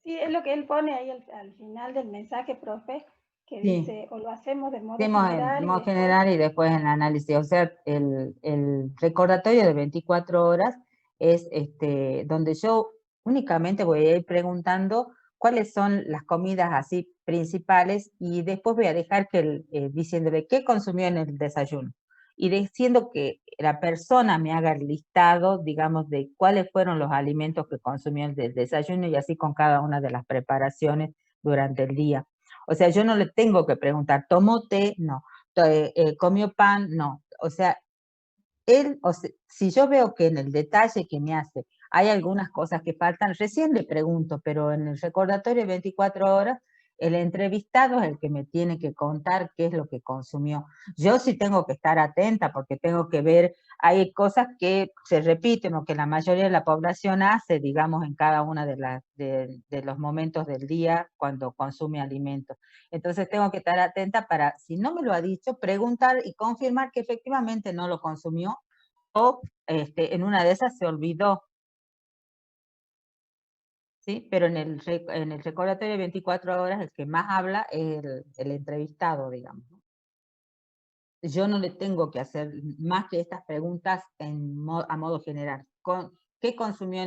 Sí, es lo que él pone ahí al final del mensaje, profe, que Sí. dice, o lo hacemos de modo Hacemos general. en modo general y después en el análisis. O sea, el recordatorio de 24 horas es donde yo únicamente voy a ir preguntando cuáles son las comidas así principales, y después voy a dejar que diciéndole qué consumió en el desayuno, y diciendo que la persona me haga el listado, digamos, de cuáles fueron los alimentos que consumió en el desayuno, y así con cada una de las preparaciones durante el día. O sea, yo no le tengo que preguntar, ¿tomó té? No. ¿Comió pan? No. O sea, si yo veo que en el detalle que me hace hay algunas cosas que faltan, recién le pregunto, pero en el recordatorio de 24 horas, el entrevistado es el que me tiene que contar qué es lo que consumió. Yo sí tengo que estar atenta, porque tengo que ver, hay cosas que se repiten o que la mayoría de la población hace, digamos, en cada una de los momentos del día cuando consume alimentos. Entonces tengo que estar atenta para, si no me lo ha dicho, preguntar y confirmar que efectivamente no lo consumió, o en una de esas se olvidó. ¿Sí? Pero en el recordatorio de 24 horas, el que más habla es el entrevistado, digamos. Yo no le tengo que hacer más que estas preguntas a modo general. ¿Qué consumió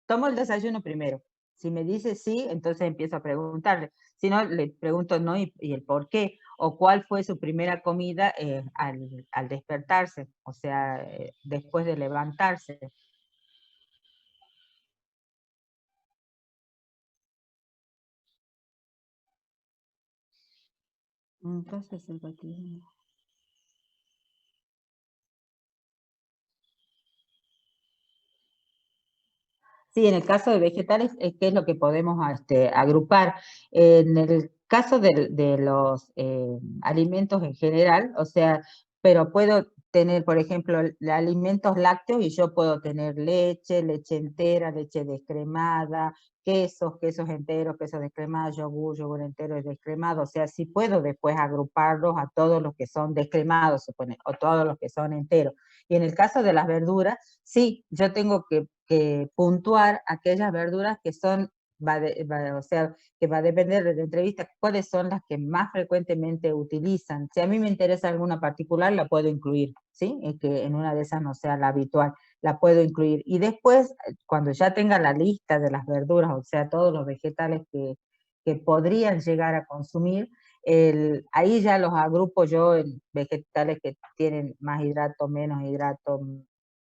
tomo el desayuno primero? Si me dice sí, entonces empiezo a preguntarle. Si no, le pregunto no y el por qué, o cuál fue su primera comida al despertarse, o sea, después de levantarse. Entonces el batido. Sí, en el caso de vegetales, ¿qué es lo que podemos agrupar? En el caso de los alimentos en general, o sea, pero puedo tener, por ejemplo, alimentos lácteos, y yo puedo tener leche entera, leche descremada, quesos enteros, quesos descremados, yogur entero y descremado. O sea, sí puedo después agruparlos a todos los que son descremados, o todos los que son enteros. Y en el caso de las verduras, sí, yo tengo que puntuar aquellas verduras que son, o sea, que va a depender de la entrevista, cuáles son las que más frecuentemente utilizan. Si a mí me interesa alguna particular, la puedo incluir, ¿sí? Que en una de esas no sea la habitual, la puedo incluir. Y después, cuando ya tenga la lista de las verduras, o sea, todos los vegetales que podrían llegar a consumir, ahí ya los agrupo yo en vegetales que tienen más hidrato, menos hidrato,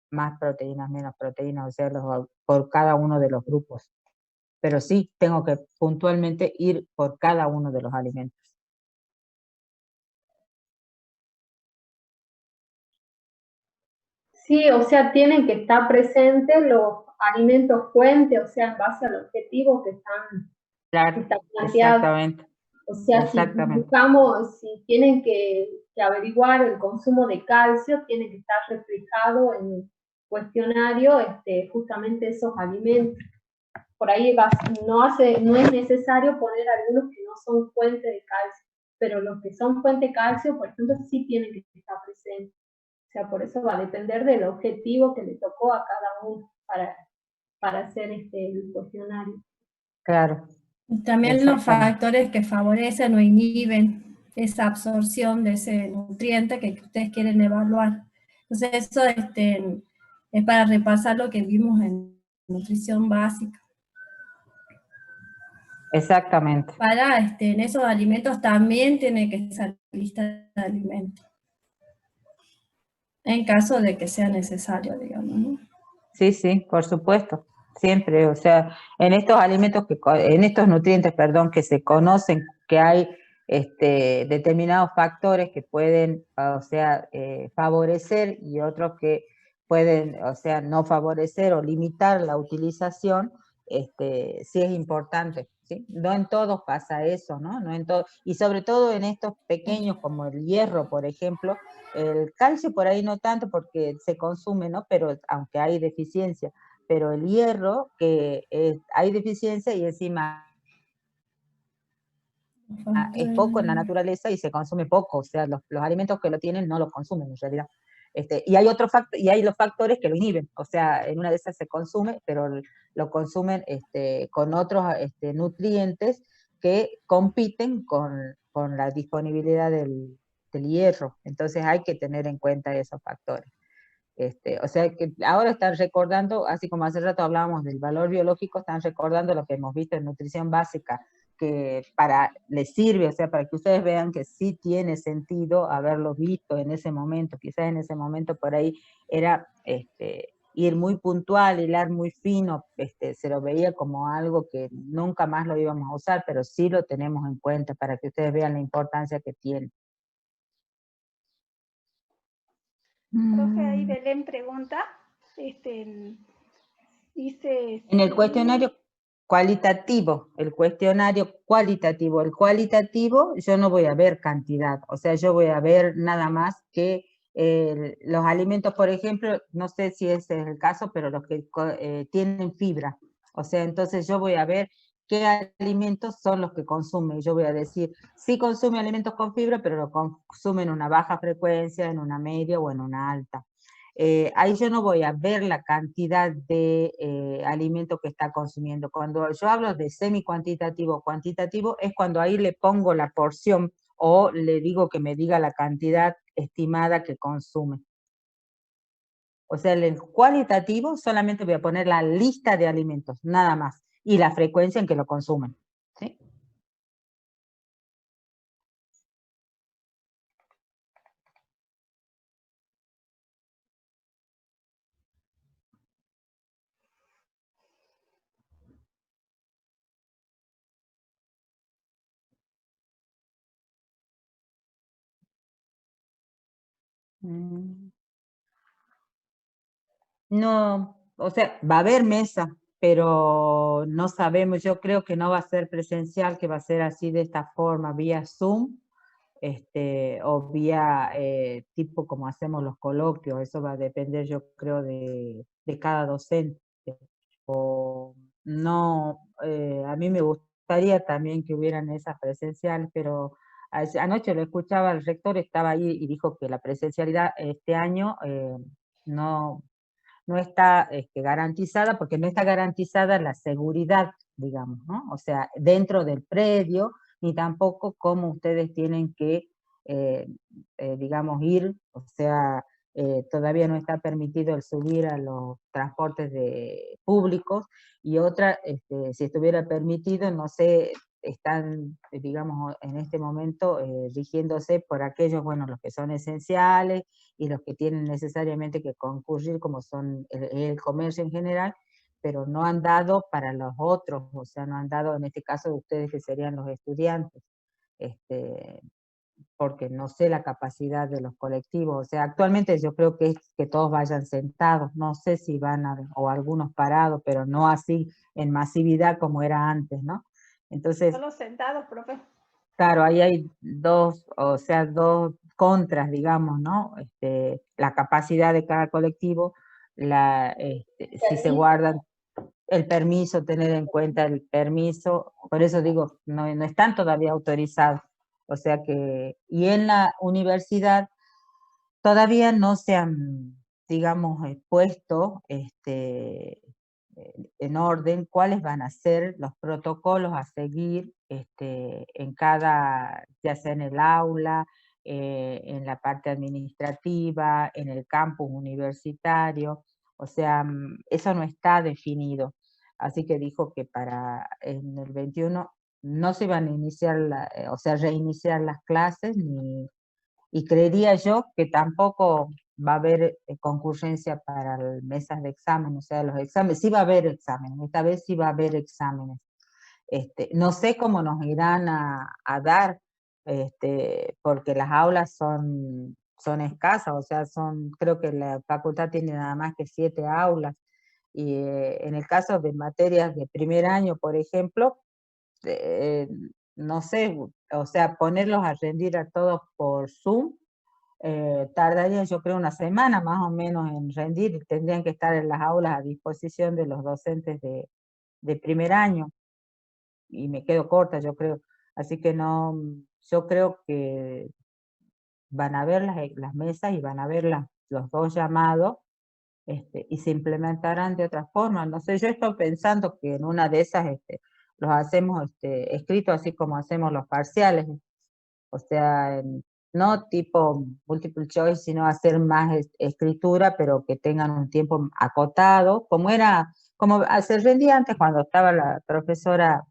más proteínas, menos proteínas, o sea, por cada uno de los grupos. Pero sí tengo que puntualmente ir por cada uno de los alimentos. Sí, o sea, tienen que estar presentes los alimentos fuente, o sea, en base al objetivo que están planteados. Exactamente. O sea, si buscamos, si tienen que averiguar el consumo de calcio, tiene que estar reflejado en el cuestionario justamente esos alimentos. Por ahí no es necesario poner algunos que no son fuente de calcio, pero los que son fuente de calcio, por ejemplo, sí tienen que estar presentes. O sea, por eso va a depender del objetivo que le tocó a cada uno para hacer el cuestionario. Claro. También los factores que favorecen o inhiben esa absorción de ese nutriente que ustedes quieren evaluar. Entonces eso es para repasar lo que vimos en nutrición básica. Exactamente. Para en esos alimentos también tiene que ser lista de alimentos. En caso de que sea necesario, digamos, ¿no? Sí, sí, por supuesto. Siempre, o sea, en estos alimentos, en estos nutrientes, perdón, que se conocen que hay determinados factores que pueden, o sea, favorecer y otros que pueden, o sea, no favorecer o limitar la utilización, sí es importante, ¿sí? No en todos pasa eso, ¿no? No en todo, y sobre todo en estos pequeños como el hierro, por ejemplo, el calcio por ahí no tanto porque se consume, ¿no? Pero aunque hay deficiencia, pero el hierro, que hay deficiencia y encima es poco en la naturaleza y se consume poco, o sea, los alimentos que lo tienen no lo consumen en realidad. Y hay y hay los factores que lo inhiben, o sea, en una de esas se consume, pero lo consumen con otros nutrientes que compiten con la disponibilidad del hierro, entonces hay que tener en cuenta esos factores. O sea que ahora están recordando, así como hace rato hablábamos del valor biológico, están recordando lo que hemos visto en nutrición básica, que les sirve, o sea, para que ustedes vean que sí tiene sentido haberlo visto en ese momento, quizás en ese momento por ahí era ir muy puntual, hilar muy fino, se lo veía como algo que nunca más lo íbamos a usar, pero sí lo tenemos en cuenta para que ustedes vean la importancia que tiene. Profe, ahí Belén pregunta, dice... En el cuestionario cualitativo, el cualitativo yo no voy a ver cantidad, o sea, yo voy a ver nada más que los alimentos, por ejemplo, no sé si ese es el caso, pero los que tienen fibra, o sea, entonces yo voy a ver qué alimentos son los que consume, yo voy a decir, sí consume alimentos con fibra, pero lo consume en una baja frecuencia, en una media o en una alta. Ahí yo no voy a ver la cantidad de alimento que está consumiendo. Cuando yo hablo de semi-cuantitativo, cuantitativo, es cuando ahí le pongo la porción o le digo que me diga la cantidad estimada que consume. O sea, en el cualitativo solamente voy a poner la lista de alimentos, nada más, y la frecuencia en que lo consumen, ¿sí? No, o sea, va a haber mesa, pero no sabemos, yo creo que no va a ser presencial, que va a ser así de esta forma, vía Zoom, o vía tipo como hacemos los coloquios, eso va a depender yo creo de cada docente. O no, a mí me gustaría también que hubieran esas presenciales, pero anoche lo escuchaba, el rector estaba ahí y dijo que la presencialidad este año no está garantizada, porque no está garantizada la seguridad, digamos, ¿no? O sea, dentro del predio, ni tampoco cómo ustedes tienen que, digamos, ir, o sea, todavía no está permitido el subir a los transportes públicos, y otra, si estuviera permitido, no sé, están, digamos, en este momento rigiéndose por aquellos, bueno, los que son esenciales, y los que tienen necesariamente que concurrir, como son el comercio en general, pero no han dado para los otros, o sea, no han dado en este caso de ustedes que serían los estudiantes, porque no sé la capacidad de los colectivos, o sea, actualmente yo creo que es que todos vayan sentados, no sé si van o algunos parados, pero no así en masividad como era antes, ¿no? Entonces... Solo sentados, profe. Claro, ahí hay dos contras, digamos, ¿no? La capacidad de cada colectivo, si se guardan el permiso, tener en cuenta el permiso, por eso digo, no están todavía autorizados. O sea que, y en la universidad todavía no se han, digamos, puesto en orden cuáles van a ser los protocolos a seguir en cada, ya sea en el aula, en la parte administrativa, en el campus universitario, o sea, eso no está definido. Así que dijo que para en el 21 no se iban a iniciar, o sea, reiniciar las clases, y creería yo que tampoco va a haber concurrencia para mesas de examen, o sea, los exámenes, sí va a haber exámenes, esta vez sí va a haber exámenes. No sé cómo nos irán a dar, porque las aulas son escasas, o sea, creo que la facultad tiene nada más que 7 aulas, y en el caso de materias de primer año, por ejemplo, no sé, o sea, ponerlos a rendir a todos por Zoom, tardaría yo creo una semana más o menos en rendir, y tendrían que estar en las aulas a disposición de los docentes de primer año, y me quedo corta yo creo, así que no, yo creo que van a ver las mesas y van a ver los 2 llamados, y se implementarán de otra forma. No sé, yo estoy pensando que en una de esas los hacemos escritos así como hacemos los parciales, o sea, no tipo multiple choice, sino hacer más escritura, pero que tengan un tiempo acotado, como se rendía antes cuando estaba la profesora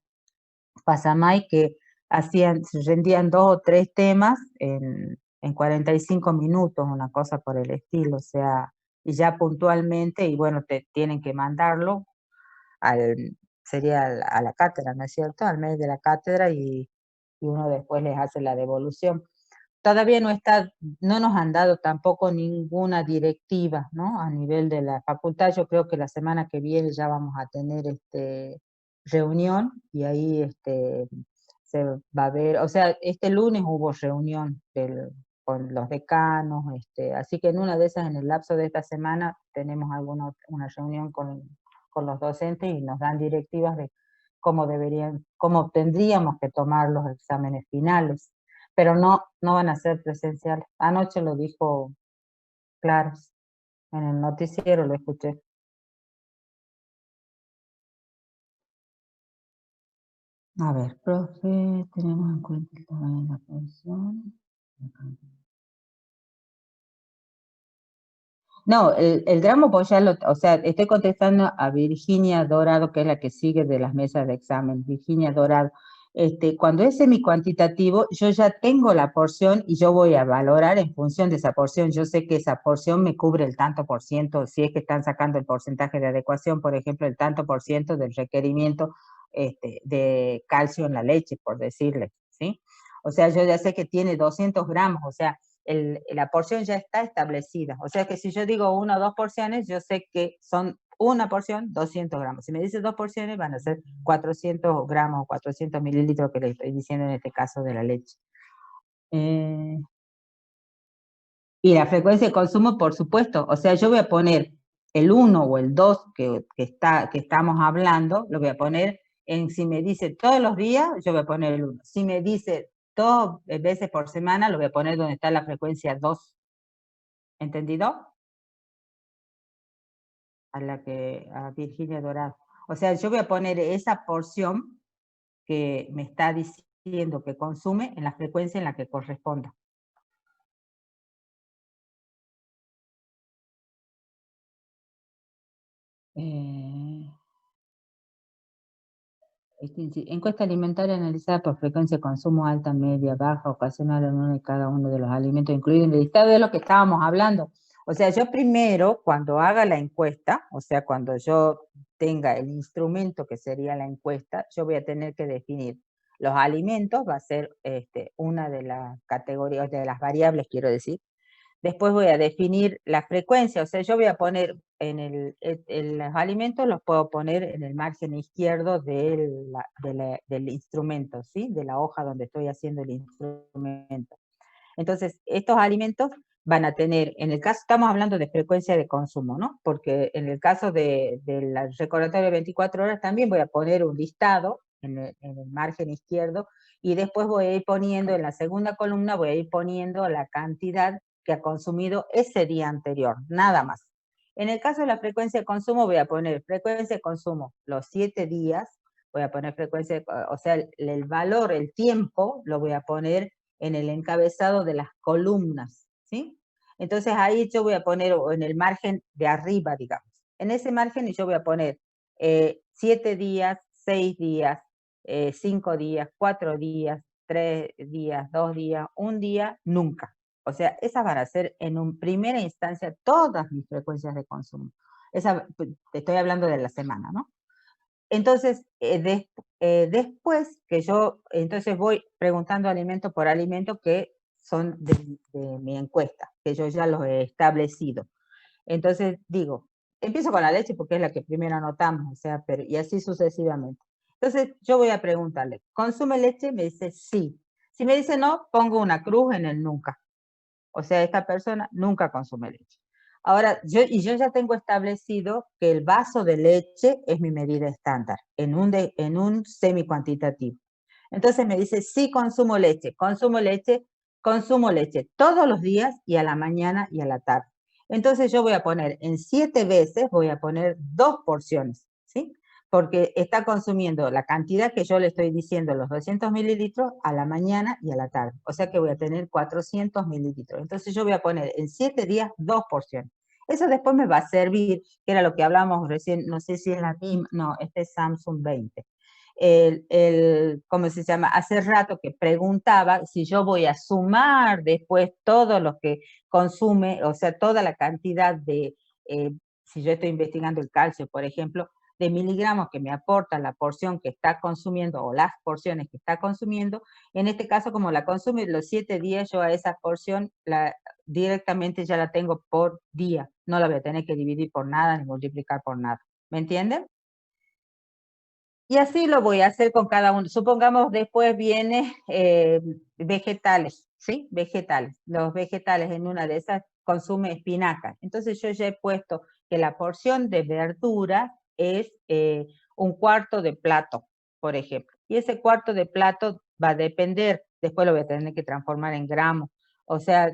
Pasamay, que se rendían 2 o 3 temas en 45 minutos, una cosa por el estilo, o sea, y ya puntualmente, y bueno, te tienen que mandarlo sería a la cátedra, ¿no es cierto? Al mail de la cátedra, y uno después les hace la devolución. Todavía no nos han dado tampoco ninguna directiva, ¿no? A nivel de la facultad. Yo creo que la semana que viene ya vamos a tener reunión, y ahí se va a ver, o sea, este lunes hubo reunión con los decanos, así que en una de esas, en el lapso de esta semana, tenemos una reunión con los docentes, y nos dan directivas de cómo tendríamos que tomar los exámenes finales, pero no van a ser presenciales. Anoche lo dijo Claros, en el noticiero lo escuché. A ver, profe, tenemos en cuenta el tamaño de la porción. No, el gramo pues ya o sea, estoy contestando a Virginia Dorado, que es la que sigue de las mesas de examen. Virginia Dorado. Cuando es semi-cuantitativo, yo ya tengo la porción y yo voy a valorar en función de esa porción. Yo sé que esa porción me cubre el tanto por ciento, si es que están sacando el porcentaje de adecuación, por ejemplo, el tanto por ciento del requerimiento de calcio en la leche, por decirle, ¿sí? O sea, yo ya sé que tiene 200 gramos, o sea, la porción ya está establecida. O sea que si yo digo 1 o 2 porciones, yo sé que son una porción, 200 gramos. Si me dice 2 porciones, van a ser 400 gramos, 400 mililitros, que le estoy diciendo en este caso de la leche. Y la frecuencia de consumo, por supuesto. O sea, yo voy a poner el 1 o el 2 que estamos hablando, lo voy a poner si me dice todos los días, yo voy a poner el 1. Si me dice 2 veces por semana, lo voy a poner donde está la frecuencia 2. ¿Entendido? A Virginia Dorado. O sea, yo voy a poner esa porción que me está diciendo que consume en la frecuencia en la que corresponda. Encuesta alimentaria analizada por frecuencia de consumo alta, media, baja, ocasional en uno y cada uno de los alimentos incluidos en el listado, de lo que estábamos hablando. O sea, yo primero, cuando haga la encuesta, o sea, cuando yo tenga el instrumento que sería la encuesta, yo voy a tener que definir los alimentos, va a ser una de las categorías, de las variables, quiero decir. Después voy a definir la frecuencia, o sea, yo voy a poner los alimentos, los puedo poner en el margen izquierdo del instrumento, ¿sí? De la hoja donde estoy haciendo el instrumento. Entonces, estos alimentos van a tener, en el caso, estamos hablando de frecuencia de consumo, ¿no? Porque en el caso del recordatorio de 24 horas también voy a poner un listado en el margen izquierdo, y después voy a ir poniendo, en la segunda columna voy a ir poniendo la cantidad que ha consumido ese día anterior, nada más. En el caso de la frecuencia de consumo, voy a poner frecuencia de consumo los 7 días, voy a poner frecuencia, o sea, el valor, el tiempo, lo voy a poner en el encabezado de las columnas, ¿sí? Entonces ahí yo voy a poner en el margen de arriba, digamos. En ese margen yo voy a poner 7 días, 6 días, 5 días, 4 días, 3 días, 2 días, 1 día, nunca. O sea, esas van a ser en primera instancia todas mis frecuencias de consumo. Te estoy hablando de la semana, ¿no? Entonces, después que yo, entonces voy preguntando alimento por alimento que son de mi encuesta, que yo ya los he establecido. Entonces digo, empiezo con la leche porque es la que primero anotamos, o sea, pero, y así sucesivamente. Entonces yo voy a preguntarle, ¿consume leche? Me dice sí. Si me dice no, pongo una cruz en el nunca. O sea, esta persona nunca consume leche. Ahora, yo ya tengo establecido que el vaso de leche es mi medida estándar, en un semi-cuantitativo. Entonces me dice, sí, consumo leche, todos los días y a la mañana y a la tarde. Entonces yo voy a poner, en 7 veces, voy a poner 2 porciones, ¿sí? Porque está consumiendo la cantidad que yo le estoy diciendo, los 200 mililitros, a la mañana y a la tarde. O sea que voy a tener 400 mililitros. Entonces yo voy a poner en 7 días 2 porciones. Eso después me va a servir, que era lo que hablábamos recién, no sé si es la misma, no, este es Samsung 20. ¿Cómo se llama? Hace rato que preguntaba si yo voy a sumar después todo lo que consume, o sea, toda la cantidad de, si yo estoy investigando el calcio, por ejemplo, de miligramos que me aporta la porción que está consumiendo o las porciones que está consumiendo. En este caso, como la consume los 7 días, yo a esa porción directamente ya la tengo por día. No la voy a tener que dividir por nada ni multiplicar por nada. ¿Me entienden? Y así lo voy a hacer con cada uno. Supongamos después viene vegetales, ¿sí? Vegetales. Los vegetales en una de esas consume espinaca. Entonces yo ya he puesto que la porción de verdura es un cuarto de plato, por ejemplo. Y ese cuarto de plato va a depender, después lo voy a tener que transformar en gramos. O sea,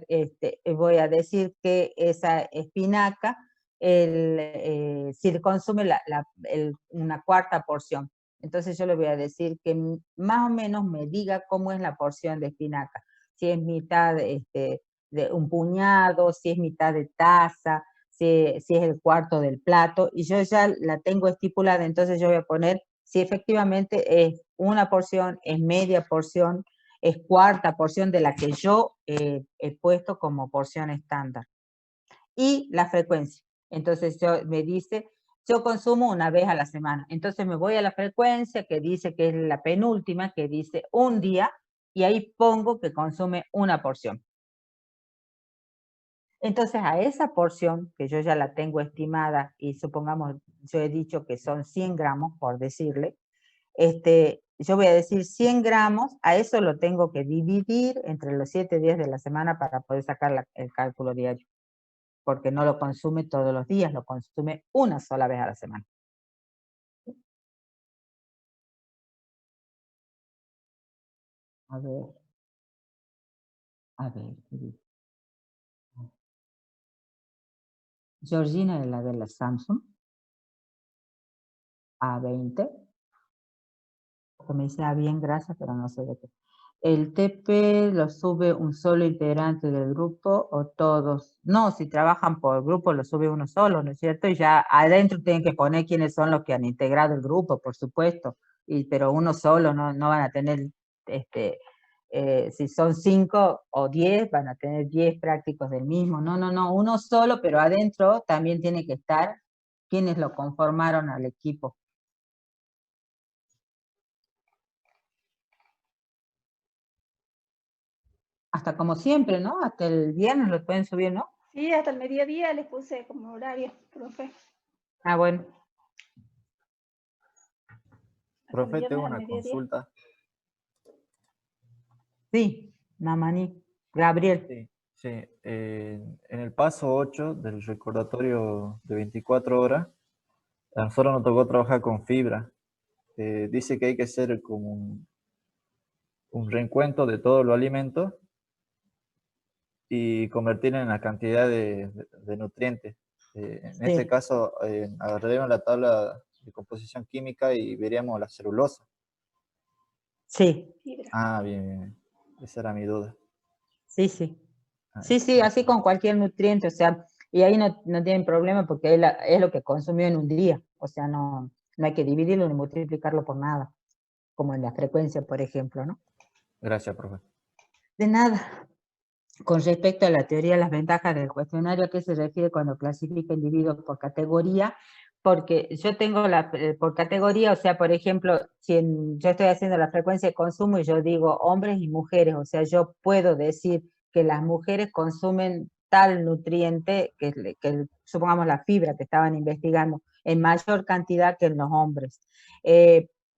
voy a decir que esa espinaca, si consume una cuarta porción. Entonces yo le voy a decir que más o menos me diga cómo es la porción de espinaca. Si es mitad de un puñado, si es mitad de taza, si es el cuarto del plato. Y yo ya la tengo estipulada, entonces yo voy a poner si efectivamente es una porción, es media porción, es cuarta porción de la que yo he puesto como porción estándar. Y la frecuencia. Entonces me dice, yo consumo una vez a la semana. Entonces me voy a la frecuencia que dice que es la penúltima, que dice un día, y ahí pongo que consume una porción. Entonces a esa porción, que yo ya la tengo estimada, y supongamos, yo he dicho que son 100 gramos, por decirle, yo voy a decir 100 gramos, a eso lo tengo que dividir entre los 7 días de la semana para poder sacar el cálculo diario. Porque no lo consume todos los días, lo consume una sola vez a la semana. A ver. Georgina es la de la Samsung. A20. Me dice, bien, gracias, pero no sé de qué. ¿El TP lo sube un solo integrante del grupo o todos? No, si trabajan por grupo lo sube uno solo, ¿no es cierto? Y ya adentro tienen que poner quiénes son los que han integrado el grupo, por supuesto. Pero uno solo no van a tener, si son 5 o 10, van a tener 10 prácticos del mismo. No, uno solo, pero adentro también tiene que estar quienes lo conformaron al equipo. Hasta como siempre, ¿no? Hasta el viernes lo pueden subir, ¿no? Sí, hasta el mediodía les puse como horario, profe. Ah, bueno. Profe, tengo una consulta. Sí, Mamani. Gabriel. Sí. En el paso 8 del recordatorio de 24 horas, a nosotros nos tocó trabajar con fibra. Dice que hay que hacer como un reencuentro de todos los alimentos y convertirlo en la cantidad de nutrientes. En este caso, agarraríamos la tabla de composición química y veríamos la celulosa. Sí. Ah, bien. Esa era mi duda. Sí. Sí, así con cualquier nutriente, o sea, y ahí no tienen problema porque es lo que consumió en un día, o sea, no hay que dividirlo ni multiplicarlo por nada, como en la frecuencia, por ejemplo, ¿no? Gracias, profe. De nada. Con respecto a la teoría de las ventajas del cuestionario, ¿a qué se refiere cuando clasifica individuos por categoría? porque yo tengo por categoría, o sea, por ejemplo, yo estoy haciendo la frecuencia de consumo y yo digo hombres y mujeres, o sea, yo puedo decir que las mujeres consumen tal nutriente, supongamos la fibra que estaban investigando, en mayor cantidad que en los hombres.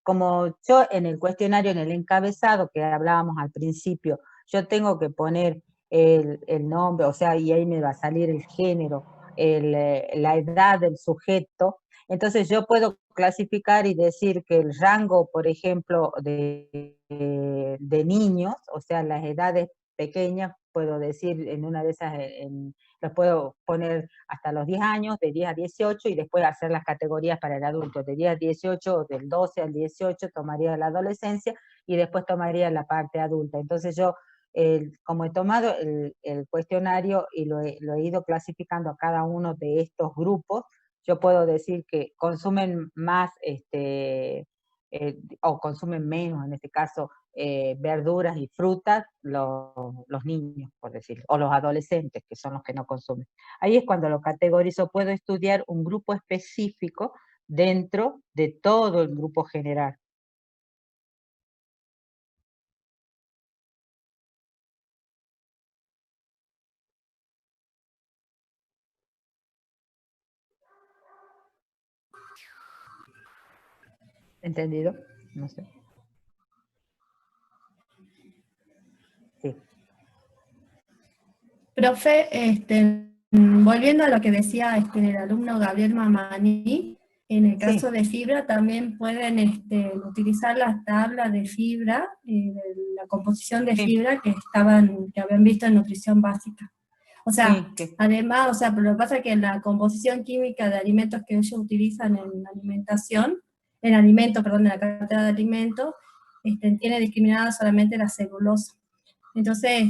Como yo en el cuestionario, en el encabezado que hablábamos al principio, yo tengo que poner el nombre, o sea, y ahí me va a salir el género, la edad del sujeto, entonces yo puedo clasificar y decir que el rango, por ejemplo, de niños, o sea, las edades pequeñas, puedo decir en una de esas, los puedo poner hasta los 10 años, de 10 a 18, y después hacer las categorías para el adulto, de 10 a 18, del 12 al 18 tomaría la adolescencia, y después tomaría la parte adulta. Entonces yo, como he tomado el cuestionario y lo he ido clasificando a cada uno de estos grupos, yo puedo decir que consumen más, o consumen menos, en este caso, verduras y frutas, los niños, por decirlo, o los adolescentes, que son los que no consumen. Ahí es cuando lo categorizo, puedo estudiar un grupo específico dentro de todo el grupo general. ¿Entendido? No sé. Sí. Profe, volviendo a lo que decía el alumno Gabriel Mamani, en el caso de fibra también pueden utilizar las tablas de fibra, la composición de fibra que habían visto en nutrición básica. O sea, además, o sea, pero lo que pasa es que la composición química de alimentos que ellos utilizan en alimentación, en la cartera de alimentos, tiene discriminada solamente la celulosa. Entonces,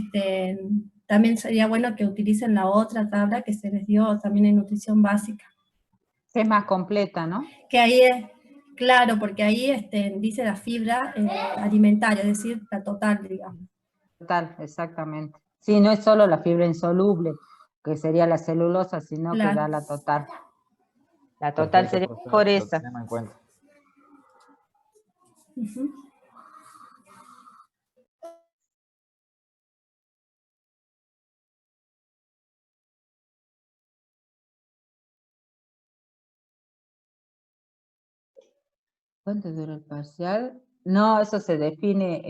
también sería bueno que utilicen la otra tabla que se les dio también en nutrición básica. Es más completa, ¿no? Que ahí es, claro, porque ahí dice la fibra alimentaria, es decir, la total, digamos. Total, exactamente. Sí, no es solo la fibra insoluble, que sería la celulosa, sino que da la total. La total sería por esa. En cuenta. ¿Cuánto dura el parcial? No, eso se define,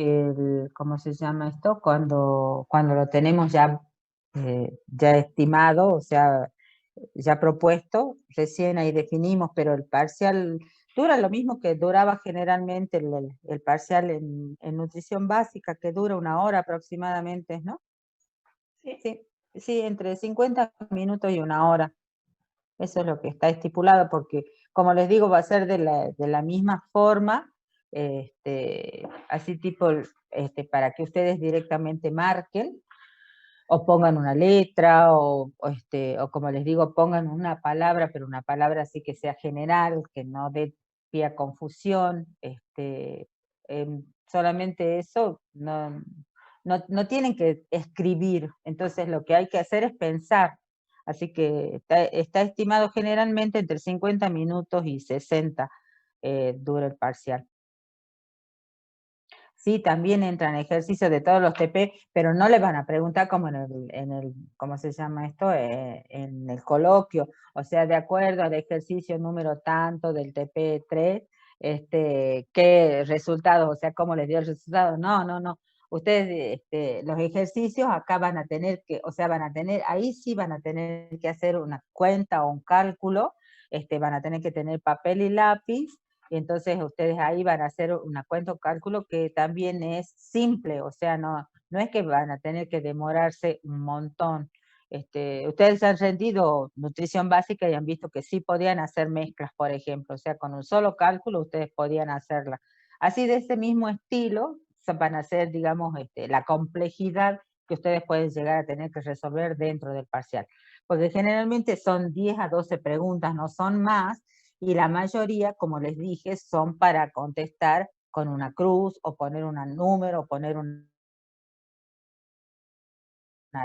¿cómo se llama esto? Cuando lo tenemos ya estimado, o sea, ya propuesto, recién ahí definimos, pero el parcial dura lo mismo que duraba generalmente el parcial en nutrición básica, que dura 1 hora aproximadamente, ¿no? Sí, entre 50 minutos y 1 hora. Eso es lo que está estipulado, porque, como les digo, va a ser de la misma forma, así tipo, para que ustedes directamente marquen, o pongan una letra, o como les digo, pongan una palabra, pero una palabra así que sea general, que no dé pie a confusión, solamente eso, no tienen que escribir, entonces lo que hay que hacer es pensar. Así que está estimado generalmente entre 50 minutos y 60 dura el parcial. Sí, también entran ejercicios de todos los TP, pero no les van a preguntar como en el ¿cómo se llama esto? En el coloquio, o sea, de acuerdo al ejercicio número tanto del TP3, ¿qué resultados? O sea, ¿cómo les dio el resultado? No. Ustedes, los ejercicios acá van a tener que, o sea, ahí sí van a tener que hacer una cuenta o un cálculo, van a tener que tener papel y lápiz, y entonces ustedes ahí van a hacer una cuenta o cálculo que también es simple, o sea, no es que van a tener que demorarse un montón. Ustedes han rendido nutrición básica y han visto que sí podían hacer mezclas, por ejemplo, o sea, con un solo cálculo ustedes podían hacerla. Así de ese mismo estilo van a ser, digamos, la complejidad que ustedes pueden llegar a tener que resolver dentro del parcial. Porque generalmente son 10 a 12 preguntas, no son más, y la mayoría, como les dije, son para contestar con una cruz, o poner un número, o poner una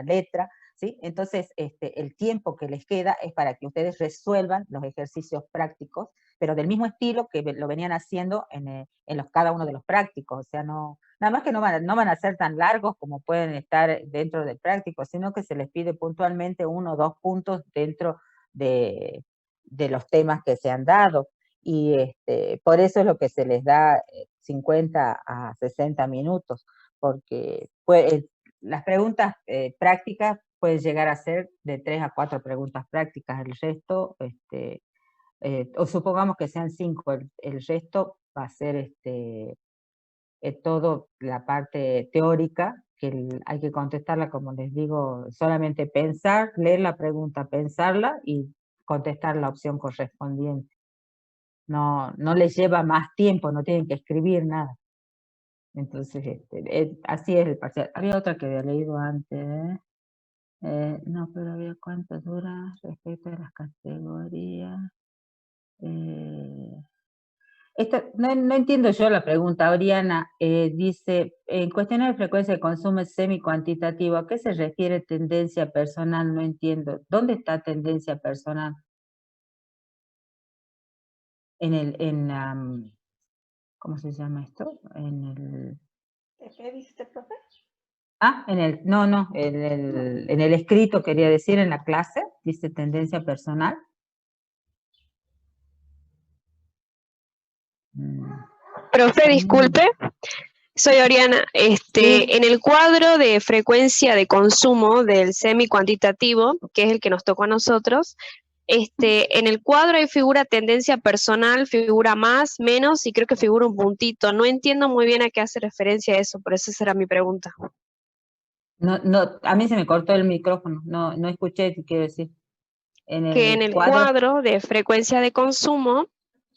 letra, ¿sí? Entonces, el tiempo que les queda es para que ustedes resuelvan los ejercicios prácticos, pero del mismo estilo que lo venían haciendo en cada uno de los prácticos, o sea, nada más que no van a ser tan largos como pueden estar dentro del práctico, sino que se les pide puntualmente 1 o 2 puntos dentro de los temas que se han dado, y por eso es lo que se les da 50 a 60 minutos, porque las preguntas prácticas pueden llegar a ser de 3 a 4 preguntas prácticas, el resto, o supongamos que sean 5, el resto va a ser todo la parte teórica, que hay que contestarla, como les digo, solamente pensar, leer la pregunta, pensarla y contestar la opción correspondiente. No les lleva más tiempo, no tienen que escribir nada. Entonces, así es el parcial. Había otra que había leído antes, no, pero había cuánto dura respecto a las categorías. No entiendo yo la pregunta, Oriana. Dice, en cuestiones de frecuencia de consumo semi-cuantitativo, ¿a qué se refiere tendencia personal? No entiendo. ¿Dónde está tendencia personal? ¿Cómo se llama esto? ¿Qué dice, profe? En el escrito, quería decir, en la clase, dice tendencia personal. Profe, disculpe, soy Oriana. Sí. En el cuadro de frecuencia de consumo del semi-cuantitativo, que es el que nos tocó a nosotros, en el cuadro hay figura tendencia personal, figura más, menos, y creo que figura un puntito. No entiendo muy bien a qué hace referencia eso, por eso esa era mi pregunta. No, a mí se me cortó el micrófono, no escuché qué quiero decir. En el cuadro de frecuencia de consumo,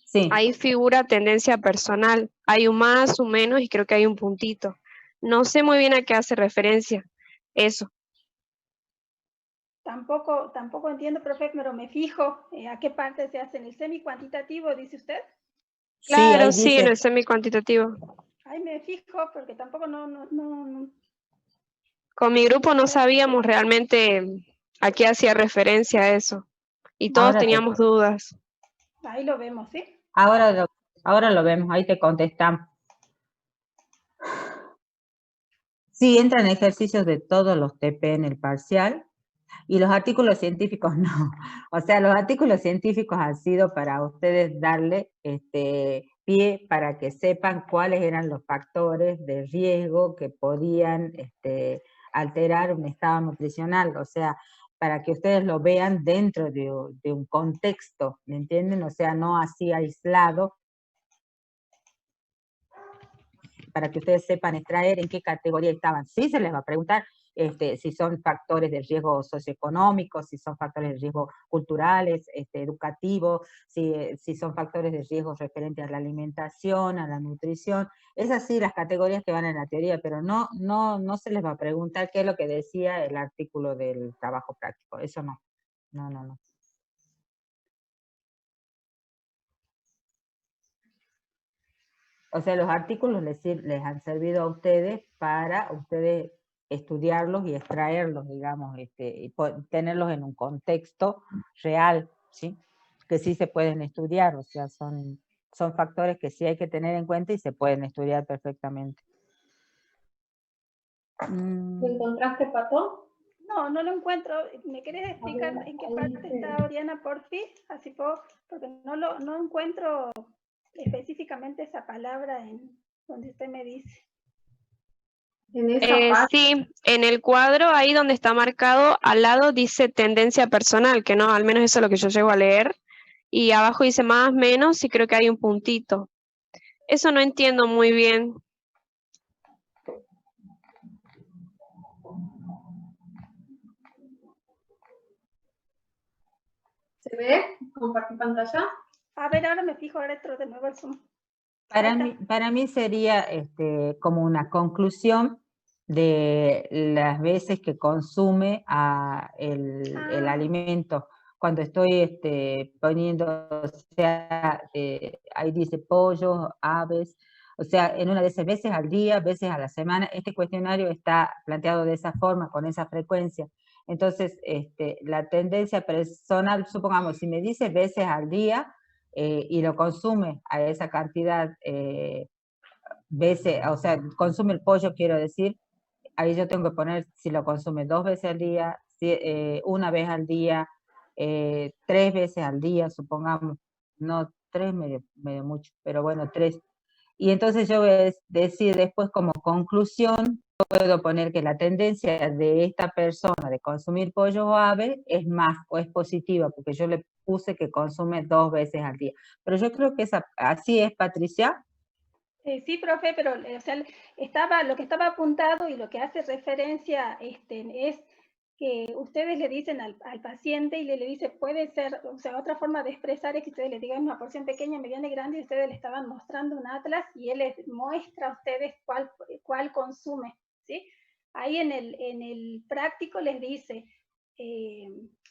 sí, hay figura tendencia personal, hay un más, un menos y creo que hay un puntito. No sé muy bien a qué hace referencia eso. Tampoco entiendo, profe, pero me fijo a qué parte se hace en el semi-cuantitativo, dice usted. Claro, sí, dice, en el semi-cuantitativo. Ahí me fijo porque tampoco no. Con mi grupo no sabíamos realmente a qué hacía referencia eso. Y todos teníamos dudas. Ahí lo vemos, ¿sí? Ahora lo vemos, ahí te contestamos. Sí, entran ejercicios de todos los TP en el parcial, y los artículos científicos no. O sea, los artículos científicos han sido para ustedes darle pie para que sepan cuáles eran los factores de riesgo que podían alterar un estado nutricional. O sea, para que ustedes lo vean dentro de un contexto, ¿me entienden? O sea, no así aislado, para que ustedes sepan extraer en qué categoría estaban. Sí se les va a preguntar si son factores de riesgo socioeconómicos, si son factores de riesgo culturales, educativos, si son factores de riesgo referentes a la alimentación, a la nutrición. Es así las categorías que van en la teoría, pero no se les va a preguntar qué es lo que decía el artículo del trabajo práctico. Eso no. No. O sea, los artículos les han servido a ustedes para ustedes estudiarlos y extraerlos, digamos, y tenerlos en un contexto real, ¿sí? Que sí se pueden estudiar, o sea, son factores que sí hay que tener en cuenta y se pueden estudiar perfectamente. ¿Lo encontraste, Pato? No lo encuentro. ¿Me querés explicar en qué parte está, Oriana, por fin? Así porque no encuentro específicamente esa palabra en donde usted me dice. Sí, en el cuadro ahí donde está marcado, al lado dice tendencia personal, que no, al menos eso es lo que yo llego a leer, y abajo dice más, menos, y creo que hay un puntito. Eso no entiendo muy bien. ¿Se ve? ¿Compartir pantalla? A ver, ahora me fijo dentro de nuevo el Zoom. Para mí sería como una conclusión de las veces que consume el alimento. Cuando estoy poniendo, o sea, ahí dice pollo, aves, o sea, en una de esas veces al día, veces a la semana, este cuestionario está planteado de esa forma, con esa frecuencia. Entonces, la tendencia personal, supongamos, si me dice veces al día y lo consume a esa cantidad veces, o sea, consume el pollo, quiero decir, ahí yo tengo que poner si lo consume 2 veces al día, una vez al día, 3 veces al día, supongamos, no 3 medio mucho, pero bueno, 3. Y entonces yo voy a decir después como conclusión, puedo poner que la tendencia de esta persona de consumir pollo o ave es más o es positiva, porque yo le puse que consume 2 veces al día. Pero yo creo que así es, Patricia. Sí, profe, pero o sea, lo que estaba apuntado y lo que hace referencia es que ustedes le dicen al paciente y le dice, puede ser, o sea, otra forma de expresar es que ustedes le digan una porción pequeña, mediana y grande, y ustedes le estaban mostrando un atlas y él les muestra a ustedes cuál consume, ¿sí? Ahí en el práctico les dice,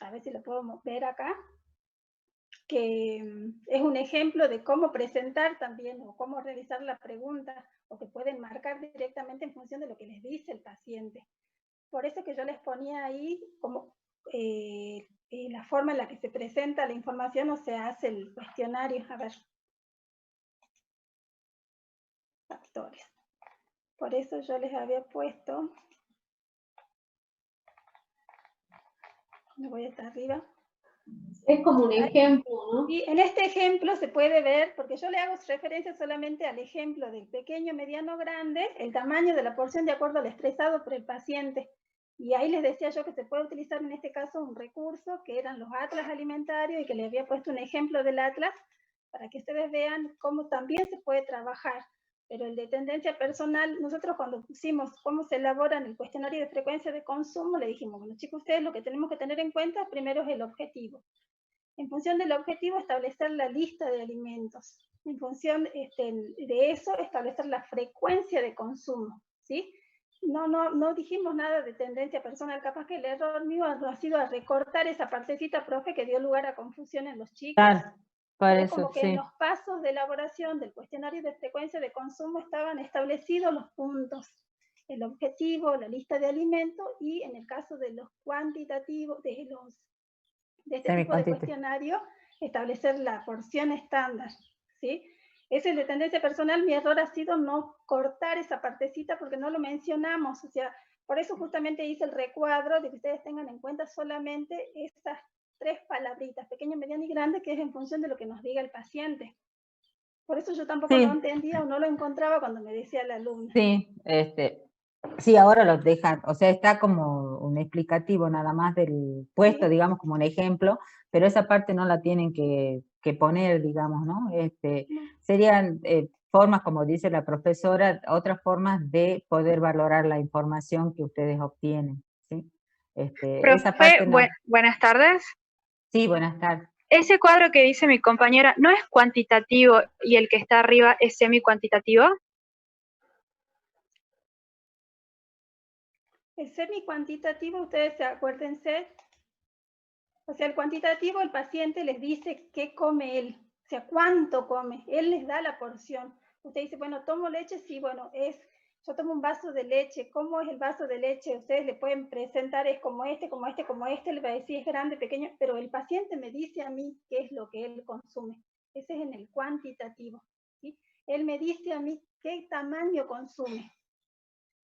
a ver si lo puedo ver acá, que es un ejemplo de cómo presentar también o cómo realizar la pregunta, o que pueden marcar directamente en función de lo que les dice el paciente. Por eso que yo les ponía ahí como la forma en la que se presenta la información o se hace el cuestionario. A ver. Factores. Por eso yo les había puesto, me voy hasta arriba. Es como un ejemplo, ¿no? Y en este ejemplo se puede ver, porque yo le hago referencia solamente al ejemplo del pequeño, mediano, grande, el tamaño de la porción de acuerdo al expresado por el paciente. Y ahí les decía yo que se puede utilizar en este caso un recurso que eran los atlas alimentarios y que les había puesto un ejemplo del atlas para que ustedes vean cómo también se puede trabajar. Pero el de tendencia personal, nosotros cuando pusimos cómo se elabora en el cuestionario de frecuencia de consumo, le dijimos, bueno chicos, ustedes lo que tenemos que tener en cuenta primero es el objetivo. En función del objetivo, establecer la lista de alimentos. En función de eso, establecer la frecuencia de consumo, ¿sí? No dijimos nada de tendencia personal, capaz que el error mío ha sido a recortar esa partecita, profe, que dio lugar a confusión en los chicos. Claro, por eso, como que en los pasos de elaboración del cuestionario de frecuencia de consumo estaban establecidos los puntos, el objetivo, la lista de alimentos, y en el caso de los cuantitativos, de este tipo de cuestionario, establecer la porción estándar, ¿sí? Ese es de tendencia personal. Mi error ha sido no cortar esa partecita porque no lo mencionamos, o sea, por eso justamente hice el recuadro de que ustedes tengan en cuenta solamente estas 3 palabritas, pequeño, mediano y grande, que es en función de lo que nos diga el paciente. Por eso yo tampoco no entendía o no lo encontraba cuando me decía la alumna. Sí, sí, ahora los dejan, o sea, está como un explicativo nada más del puesto, digamos, como un ejemplo, pero esa parte no la tienen que poner, digamos, ¿no? Serían formas, como dice la profesora, otras formas de poder valorar la información que ustedes obtienen, ¿sí? Esa parte no. Buenas tardes. Sí, buenas tardes. Ese cuadro que dice mi compañera, ¿no es cuantitativo y el que está arriba es semi-cuantitativo? El semi-cuantitativo, ustedes acuérdense, o sea, el cuantitativo, el paciente les dice qué come él, o sea, cuánto come, él les da la porción. Usted dice, bueno, tomo leche, sí, bueno, yo tomo un vaso de leche, ¿cómo es el vaso de leche? Ustedes le pueden presentar, es como este, como este, como este, le va a decir es grande, pequeño, pero el paciente me dice a mí qué es lo que él consume. Ese es en el cuantitativo, ¿sí? Él me dice a mí qué tamaño consume.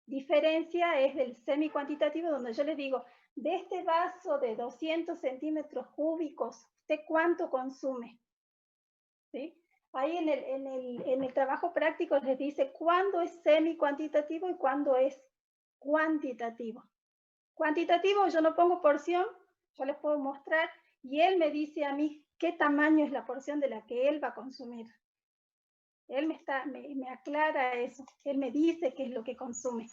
Diferencia es del semi-cuantitativo, donde yo les digo, de este vaso de 200 centímetros cúbicos, ¿usted cuánto consume? ¿Sí? Ahí en el trabajo práctico les dice cuándo es semi-cuantitativo y cuándo es cuantitativo. Cuantitativo, yo no pongo porción, yo les puedo mostrar, y él me dice a mí qué tamaño es la porción de la que él va a consumir. Él me aclara eso, él me dice qué es lo que consume.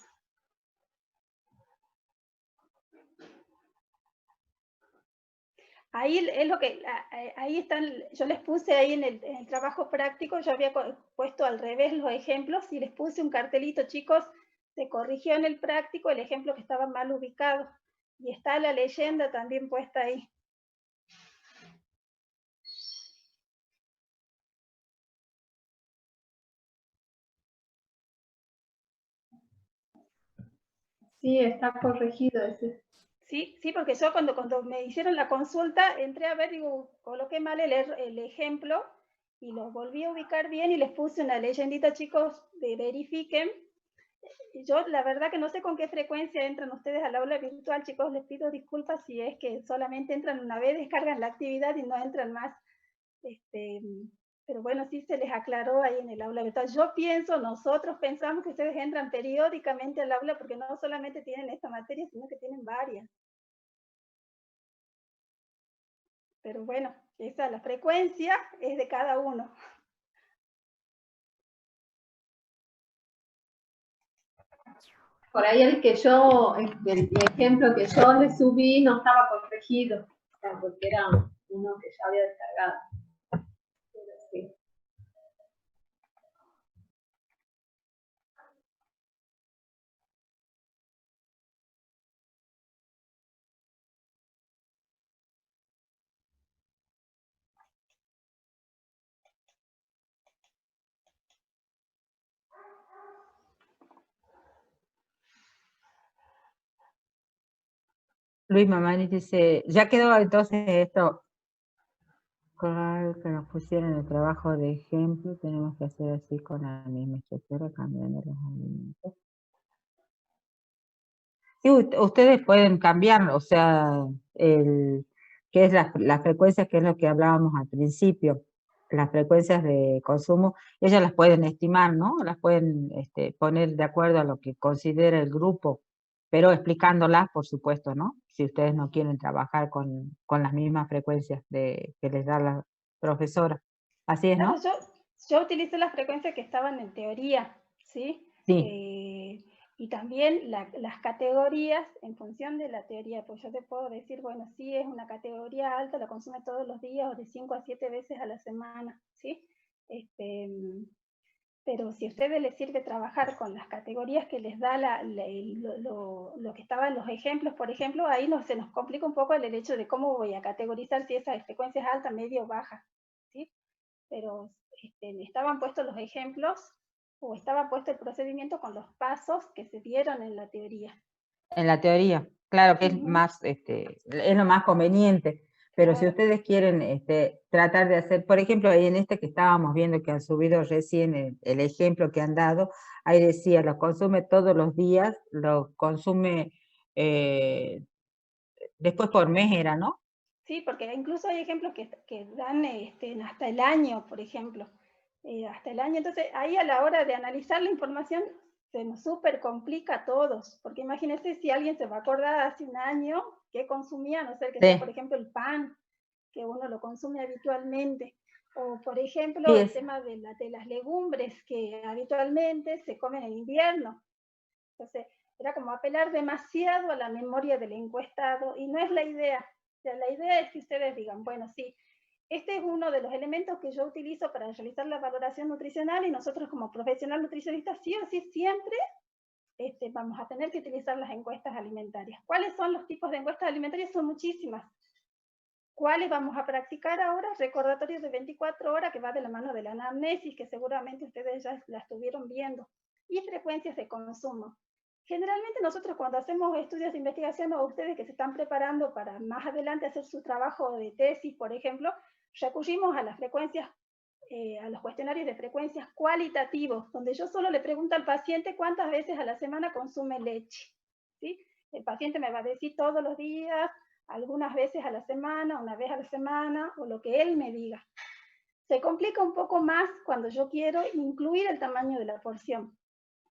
Ahí es lo que, ahí están, yo les puse ahí en el trabajo práctico, yo había puesto al revés los ejemplos y les puse un cartelito, chicos, se corrigió en el práctico el ejemplo que estaba mal ubicado. Y está la leyenda también puesta ahí. Sí, está corregido ese. Sí, sí, porque yo cuando me hicieron la consulta, entré a ver, digo, coloqué mal el ejemplo y lo volví a ubicar bien y les puse una leyendita, chicos, de verifiquen. Yo la verdad que no sé con qué frecuencia entran ustedes al aula virtual, chicos, les pido disculpas si es que solamente entran una vez, descargan la actividad y no entran más. Pero bueno, sí se les aclaró ahí en el aula virtual. Nosotros pensamos que ustedes entran periódicamente al aula porque no solamente tienen esta materia, sino que tienen varias. Pero bueno, la frecuencia es de cada uno. Por ahí el ejemplo que yo le subí no estaba corregido, o sea, porque era uno que ya había descargado. Pero sí. Luis Mamani dice, ya quedó entonces esto, que nos pusieron el trabajo de ejemplo, tenemos que hacer así con la misma estructura, cambiando los alimentos. Sí, ustedes pueden cambiar, o sea, qué es la frecuencia, que es lo que hablábamos al principio, las frecuencias de consumo, ellas las pueden estimar, ¿no? Las pueden poner de acuerdo a lo que considera el grupo, pero explicándolas, por supuesto, ¿no? Si ustedes no quieren trabajar con las mismas frecuencias que les da la profesora. Así es, ¿no? Claro, yo utilicé las frecuencias que estaban en teoría, ¿sí? Sí. Y también las categorías en función de la teoría, pues yo te puedo decir, bueno, sí es una categoría alta, la consume todos los días o de 5 a 7 veces a la semana, ¿sí? Pero si a ustedes les sirve trabajar con las categorías que les da lo que estaba en los ejemplos, por ejemplo, ahí se nos complica un poco el hecho de cómo voy a categorizar si esa frecuencia es alta, media o baja, ¿sí? Pero estaban puestos los ejemplos o estaba puesto el procedimiento con los pasos que se dieron en la teoría. En la teoría, claro que es más, es lo más conveniente, pero si ustedes quieren tratar de hacer, por ejemplo, ahí en que estábamos viendo que han subido recién el ejemplo que han dado, ahí decía, lo consume todos los días, lo consume después por mes era, ¿no? Sí, porque incluso hay ejemplos que dan hasta el año, por ejemplo, hasta el año. Entonces, ahí a la hora de analizar la información, se nos súper complica a todos, porque imagínense si alguien se va a acordar hace un año qué consumía, no sé, que sea, por ejemplo, el pan, que uno lo consume habitualmente, o por ejemplo, el tema de las legumbres que habitualmente se comen en invierno. Entonces, era como apelar demasiado a la memoria del encuestado, y no es la idea. O sea, la idea es que ustedes digan, bueno, sí, este es uno de los elementos que yo utilizo para realizar la valoración nutricional, y nosotros como profesional nutricionista sí o sí siempre vamos a tener que utilizar las encuestas alimentarias. ¿Cuáles son los tipos de encuestas alimentarias? Son muchísimas. ¿Cuáles vamos a practicar ahora? Recordatorios de 24 horas, que va de la mano de la anamnesis, que seguramente ustedes ya la estuvieron viendo, y frecuencias de consumo. Generalmente nosotros cuando hacemos estudios de investigación, o ustedes que se están preparando para más adelante hacer su trabajo de tesis, por ejemplo, recurrimos a las frecuencias, a los cuestionarios de frecuencias cualitativos, donde yo solo le pregunto al paciente cuántas veces a la semana consume leche, ¿sí? El paciente me va a decir todos los días, algunas veces a la semana, una vez a la semana, o lo que él me diga. Se complica un poco más cuando yo quiero incluir el tamaño de la porción,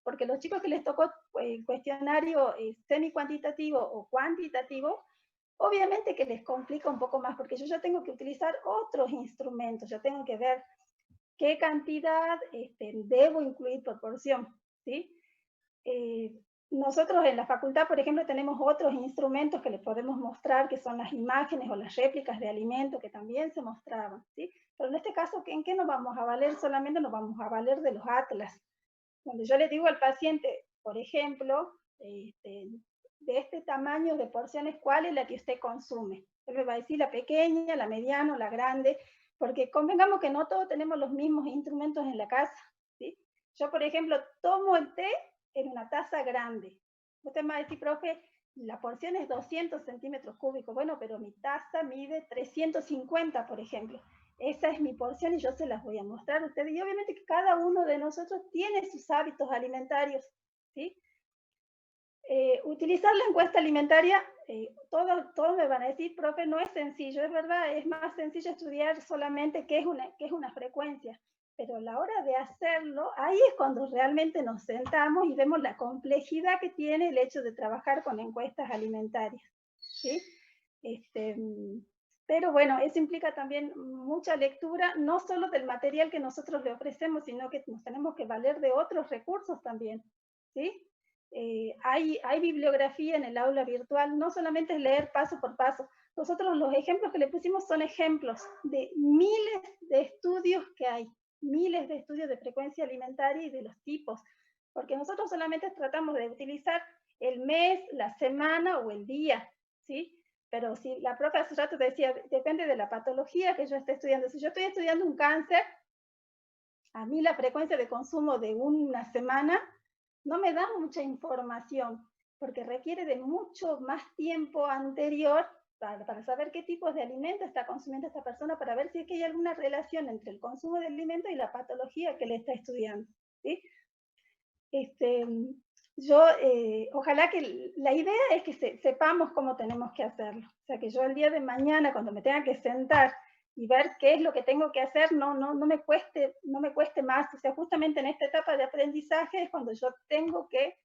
porque los chicos que les tocó el cuestionario semi-cuantitativo o cuantitativo, obviamente que les complica un poco más, porque yo ya tengo que utilizar otros instrumentos, yo tengo que ver qué cantidad debo incluir por porción, ¿sí? Nosotros en la facultad, por ejemplo, tenemos otros instrumentos que les podemos mostrar, que son las imágenes o las réplicas de alimentos que también se mostraban, ¿sí? Pero en este caso, ¿en qué nos vamos a valer? Solamente nos vamos a valer de los atlas, donde yo le digo al paciente, por ejemplo, de este tamaño de porciones, ¿cuál es la que usted consume? Él me va a decir la pequeña, la mediana, la grande, porque convengamos que no todos tenemos los mismos instrumentos en la casa, ¿sí? Yo, por ejemplo, tomo el té en una taza grande. Usted me va a decir, profe, la porción es 200 centímetros cúbicos, bueno, pero mi taza mide 350, por ejemplo. Esa es mi porción y yo se las voy a mostrar a ustedes. Y obviamente que cada uno de nosotros tiene sus hábitos alimentarios, ¿sí? Utilizar la encuesta alimentaria, todos me van a decir, profe, no es sencillo, es verdad, es más sencillo estudiar solamente qué es una frecuencia, pero a la hora de hacerlo, ahí es cuando realmente nos sentamos y vemos la complejidad que tiene el hecho de trabajar con encuestas alimentarias, ¿sí? Pero bueno, eso implica también mucha lectura, no solo del material que nosotros le ofrecemos, sino que nos tenemos que valer de otros recursos también, ¿sí? Hay bibliografía en el aula virtual, no solamente es leer paso por paso. Nosotros los ejemplos que le pusimos son ejemplos de miles de estudios que hay, miles de estudios de frecuencia alimentaria y de los tipos, porque nosotros solamente tratamos de utilizar el mes, la semana o el día, ¿sí? Pero si la profe hace rato decía, depende de la patología que yo esté estudiando. Si yo estoy estudiando un cáncer, a mí la frecuencia de consumo de una semana no me da mucha información, porque requiere de mucho más tiempo anterior para saber qué tipos de alimentos está consumiendo esta persona, para ver si es que hay alguna relación entre el consumo de alimentos y la patología que le está estudiando, ¿sí? Ojalá que la idea es que sepamos cómo tenemos que hacerlo. O sea, que yo el día de mañana, cuando me tenga que sentar y ver qué es lo que tengo que hacer, no me cueste más. O sea, justamente en esta etapa de aprendizaje es cuando yo tengo que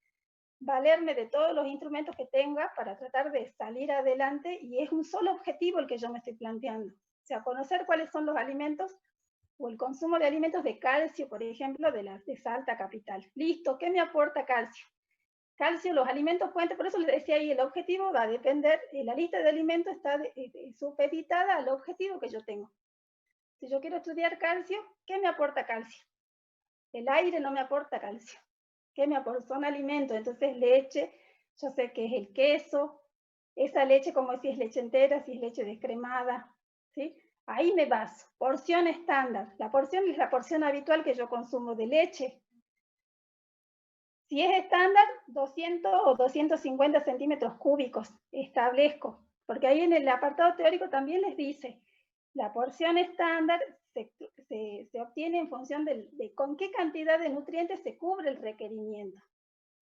valerme de todos los instrumentos que tenga para tratar de salir adelante, y es un solo objetivo el que yo me estoy planteando. O sea, conocer cuáles son los alimentos o el consumo de alimentos de calcio, por ejemplo, de Salta Capital. Listo, ¿qué me aporta calcio? Calcio, los alimentos fuentes, por eso les decía ahí, el objetivo va a depender, la lista de alimentos está supeditada al objetivo que yo tengo. Si yo quiero estudiar calcio, ¿qué me aporta calcio? El aire no me aporta calcio. ¿Qué me aporta? Son alimentos, entonces leche, yo sé que es el queso, esa leche como si es leche entera, si es leche descremada, ¿sí? Ahí me baso, porción estándar. La porción es la porción habitual que yo consumo de leche. Si es estándar, 200 o 250 centímetros cúbicos establezco, porque ahí en el apartado teórico también les dice, la porción estándar se obtiene en función de con qué cantidad de nutrientes se cubre el requerimiento.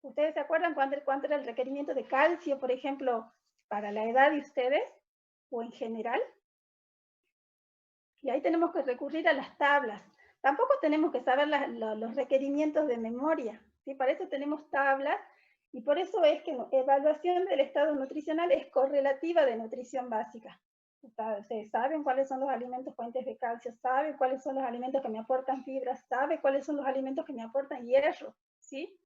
¿Ustedes se acuerdan cuánto era el requerimiento de calcio, por ejemplo, para la edad de ustedes, o en general? Y ahí tenemos que recurrir a las tablas. Tampoco tenemos que saber los requerimientos de memoria, ¿sí? Para eso tenemos tablas, y por eso es que evaluación del estado nutricional es correlativa de nutrición básica. Ustedes saben cuáles son los alimentos fuentes de calcio, saben cuáles son los alimentos que me aportan fibras, saben cuáles son los alimentos que me aportan hierro, ¿sí?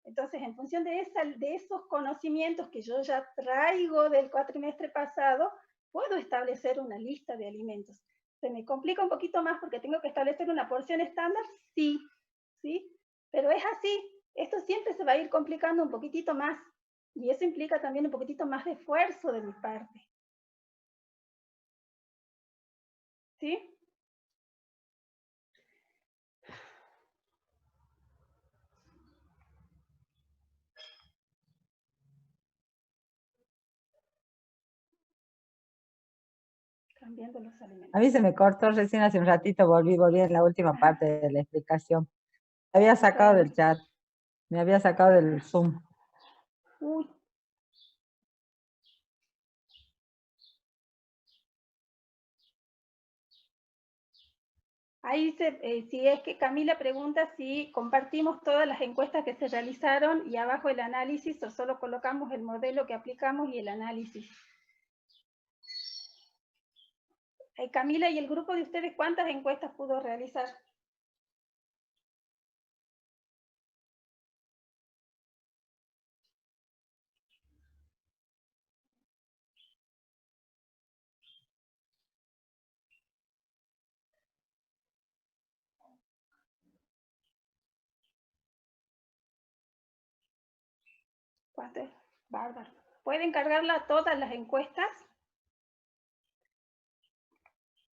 Entonces, en función de esos conocimientos que yo ya traigo del cuatrimestre pasado, puedo establecer una lista de alimentos. ¿Se me complica un poquito más porque tengo que establecer una porción estándar? Sí, ¿sí? Pero es así. Esto siempre se va a ir complicando un poquitito más. Y eso implica también un poquitito más de esfuerzo de mi parte. ¿Sí? Cambiando los alimentos. A mí se me cortó recién hace un ratito, volví en la última parte de la explicación. Me había sacado del chat, me había sacado del Zoom. Uy. Ahí si es que Camila pregunta si compartimos todas las encuestas que se realizaron y abajo el análisis, o solo colocamos el modelo que aplicamos y el análisis. Camila, ¿y el grupo de ustedes cuántas encuestas pudo realizar? ¿Cuántas? Bárbaro. ¿Pueden cargarla todas las encuestas?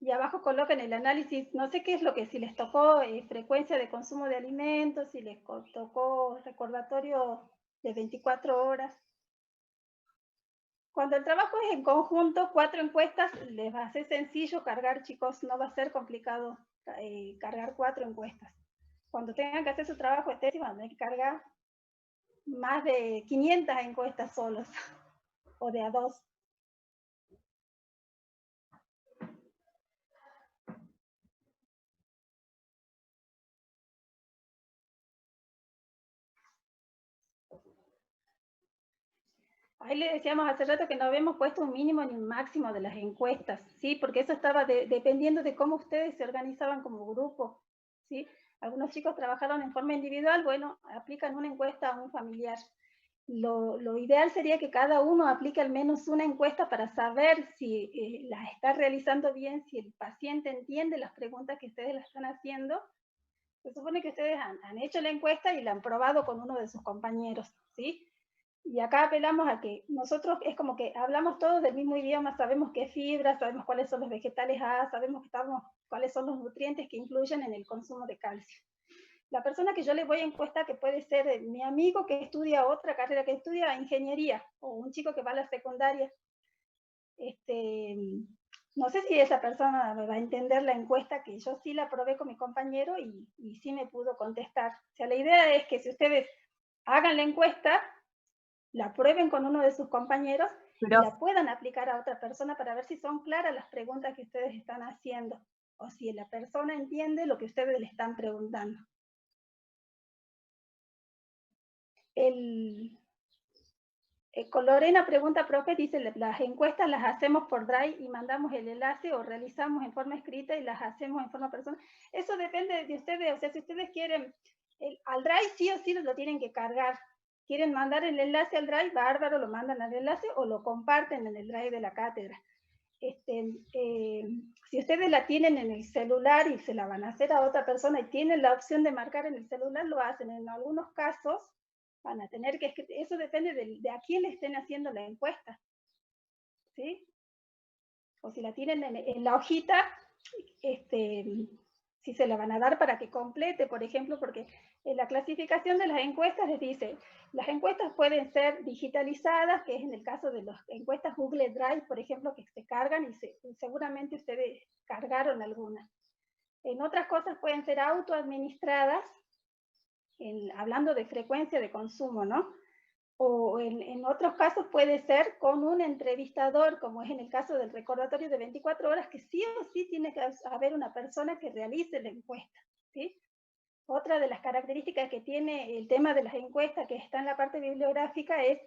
Y abajo coloquen el análisis, no sé qué es lo que, si les tocó frecuencia de consumo de alimentos, si les tocó recordatorio de 24 horas. Cuando el trabajo es en conjunto, 4 encuestas, les va a ser sencillo cargar, chicos, no va a ser complicado cargar 4 encuestas. Cuando tengan que hacer su trabajo de tesis, van a tener que cargar más de 500 encuestas solos, o de a 2. Ahí le decíamos hace rato que no habíamos puesto un mínimo ni un máximo de las encuestas, ¿sí? Porque eso estaba dependiendo de cómo ustedes se organizaban como grupo, ¿sí? Algunos chicos trabajaron en forma individual, bueno, aplican una encuesta a un familiar. Lo ideal sería que cada uno aplique al menos una encuesta para saber si las está realizando bien, si el paciente entiende las preguntas que ustedes le están haciendo. Se supone que ustedes han hecho la encuesta y la han probado con uno de sus compañeros, ¿sí? Y acá apelamos a que nosotros es como que hablamos todos del mismo idioma, sabemos qué fibra, sabemos cuáles son los vegetales A, sabemos cuáles son los nutrientes que influyen en el consumo de calcio. La persona que yo le voy a encuestar, que puede ser mi amigo que estudia otra carrera, que estudia ingeniería, o un chico que va a la secundaria, no sé si esa persona me va a entender la encuesta, que yo sí la probé con mi compañero y sí me pudo contestar. O sea, la idea es que si ustedes hagan la encuesta, la prueben con uno de sus compañeros y la puedan aplicar a otra persona para ver si son claras las preguntas que ustedes están haciendo o si la persona entiende lo que ustedes le están preguntando. Con Lorena pregunta, profe, dice, las encuestas las hacemos por Drive y mandamos el enlace o realizamos en forma escrita y las hacemos en forma personal. Eso depende de ustedes, o sea, si ustedes quieren, al Drive sí o sí lo tienen que cargar. Quieren mandar el enlace al Drive, bárbaro, lo mandan al enlace o lo comparten en el Drive de la cátedra. Si ustedes la tienen en el celular y se la van a hacer a otra persona y tienen la opción de marcar en el celular, lo hacen. En algunos casos van a tener que, eso depende de a quién le estén haciendo la encuesta, ¿sí? O si la tienen en la hojita, si se la van a dar para que complete, por ejemplo, porque en la clasificación de las encuestas les dice, las encuestas pueden ser digitalizadas, que es en el caso de las encuestas Google Drive, por ejemplo, que se cargan y seguramente ustedes cargaron algunas. En otras cosas pueden ser autoadministradas, hablando de frecuencia de consumo, ¿no? O en otros casos puede ser con un entrevistador, como es en el caso del recordatorio de 24 horas, que sí o sí tiene que haber una persona que realice la encuesta, ¿sí? Otra de las características que tiene el tema de las encuestas, que está en la parte bibliográfica, es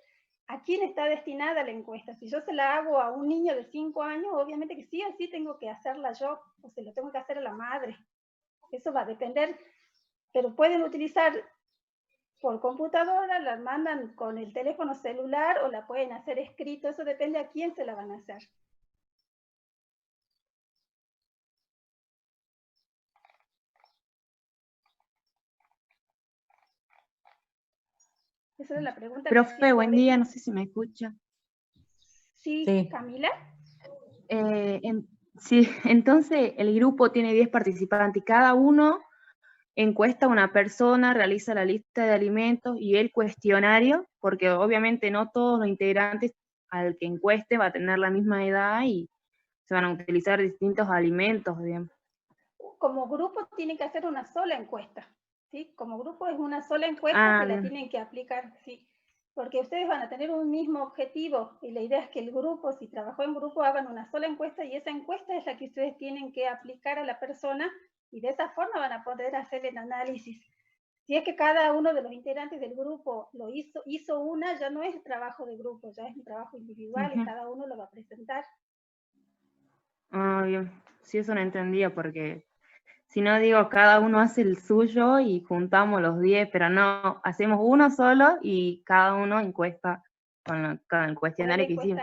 a quién está destinada la encuesta. Si yo se la hago a un niño de 5 años, obviamente que sí o sí tengo que hacerla yo, o se lo tengo que hacer a la madre. Eso va a depender, pero pueden utilizar por computadora, la mandan con el teléfono celular o la pueden hacer escrito, eso depende a quién se la van a hacer. Esa es la pregunta. Profe, buen día, no sé si me escucha. Sí, Camila. Sí, entonces el grupo tiene 10 participantes y cada uno encuesta a una persona, realiza la lista de alimentos y el cuestionario, porque obviamente no todos los integrantes al que encueste va a tener la misma edad y se van a utilizar distintos alimentos, digamos. Como grupo tienen que hacer una sola encuesta, ¿sí? Como grupo es una sola encuesta que la tienen que aplicar, ¿sí? Porque ustedes van a tener un mismo objetivo y la idea es que el grupo, si trabajó en grupo, hagan una sola encuesta y esa encuesta es la que ustedes tienen que aplicar a la persona y de esa forma van a poder hacer el análisis. Si es que cada uno de los integrantes del grupo lo hizo una, ya no es trabajo de grupo, ya es un trabajo individual y cada uno lo va a presentar. Ah, bien. Sí, eso no entendía porque si no digo cada uno hace el suyo y juntamos los 10, pero no, hacemos uno solo y cada uno encuesta con el cuestionario que hicimos.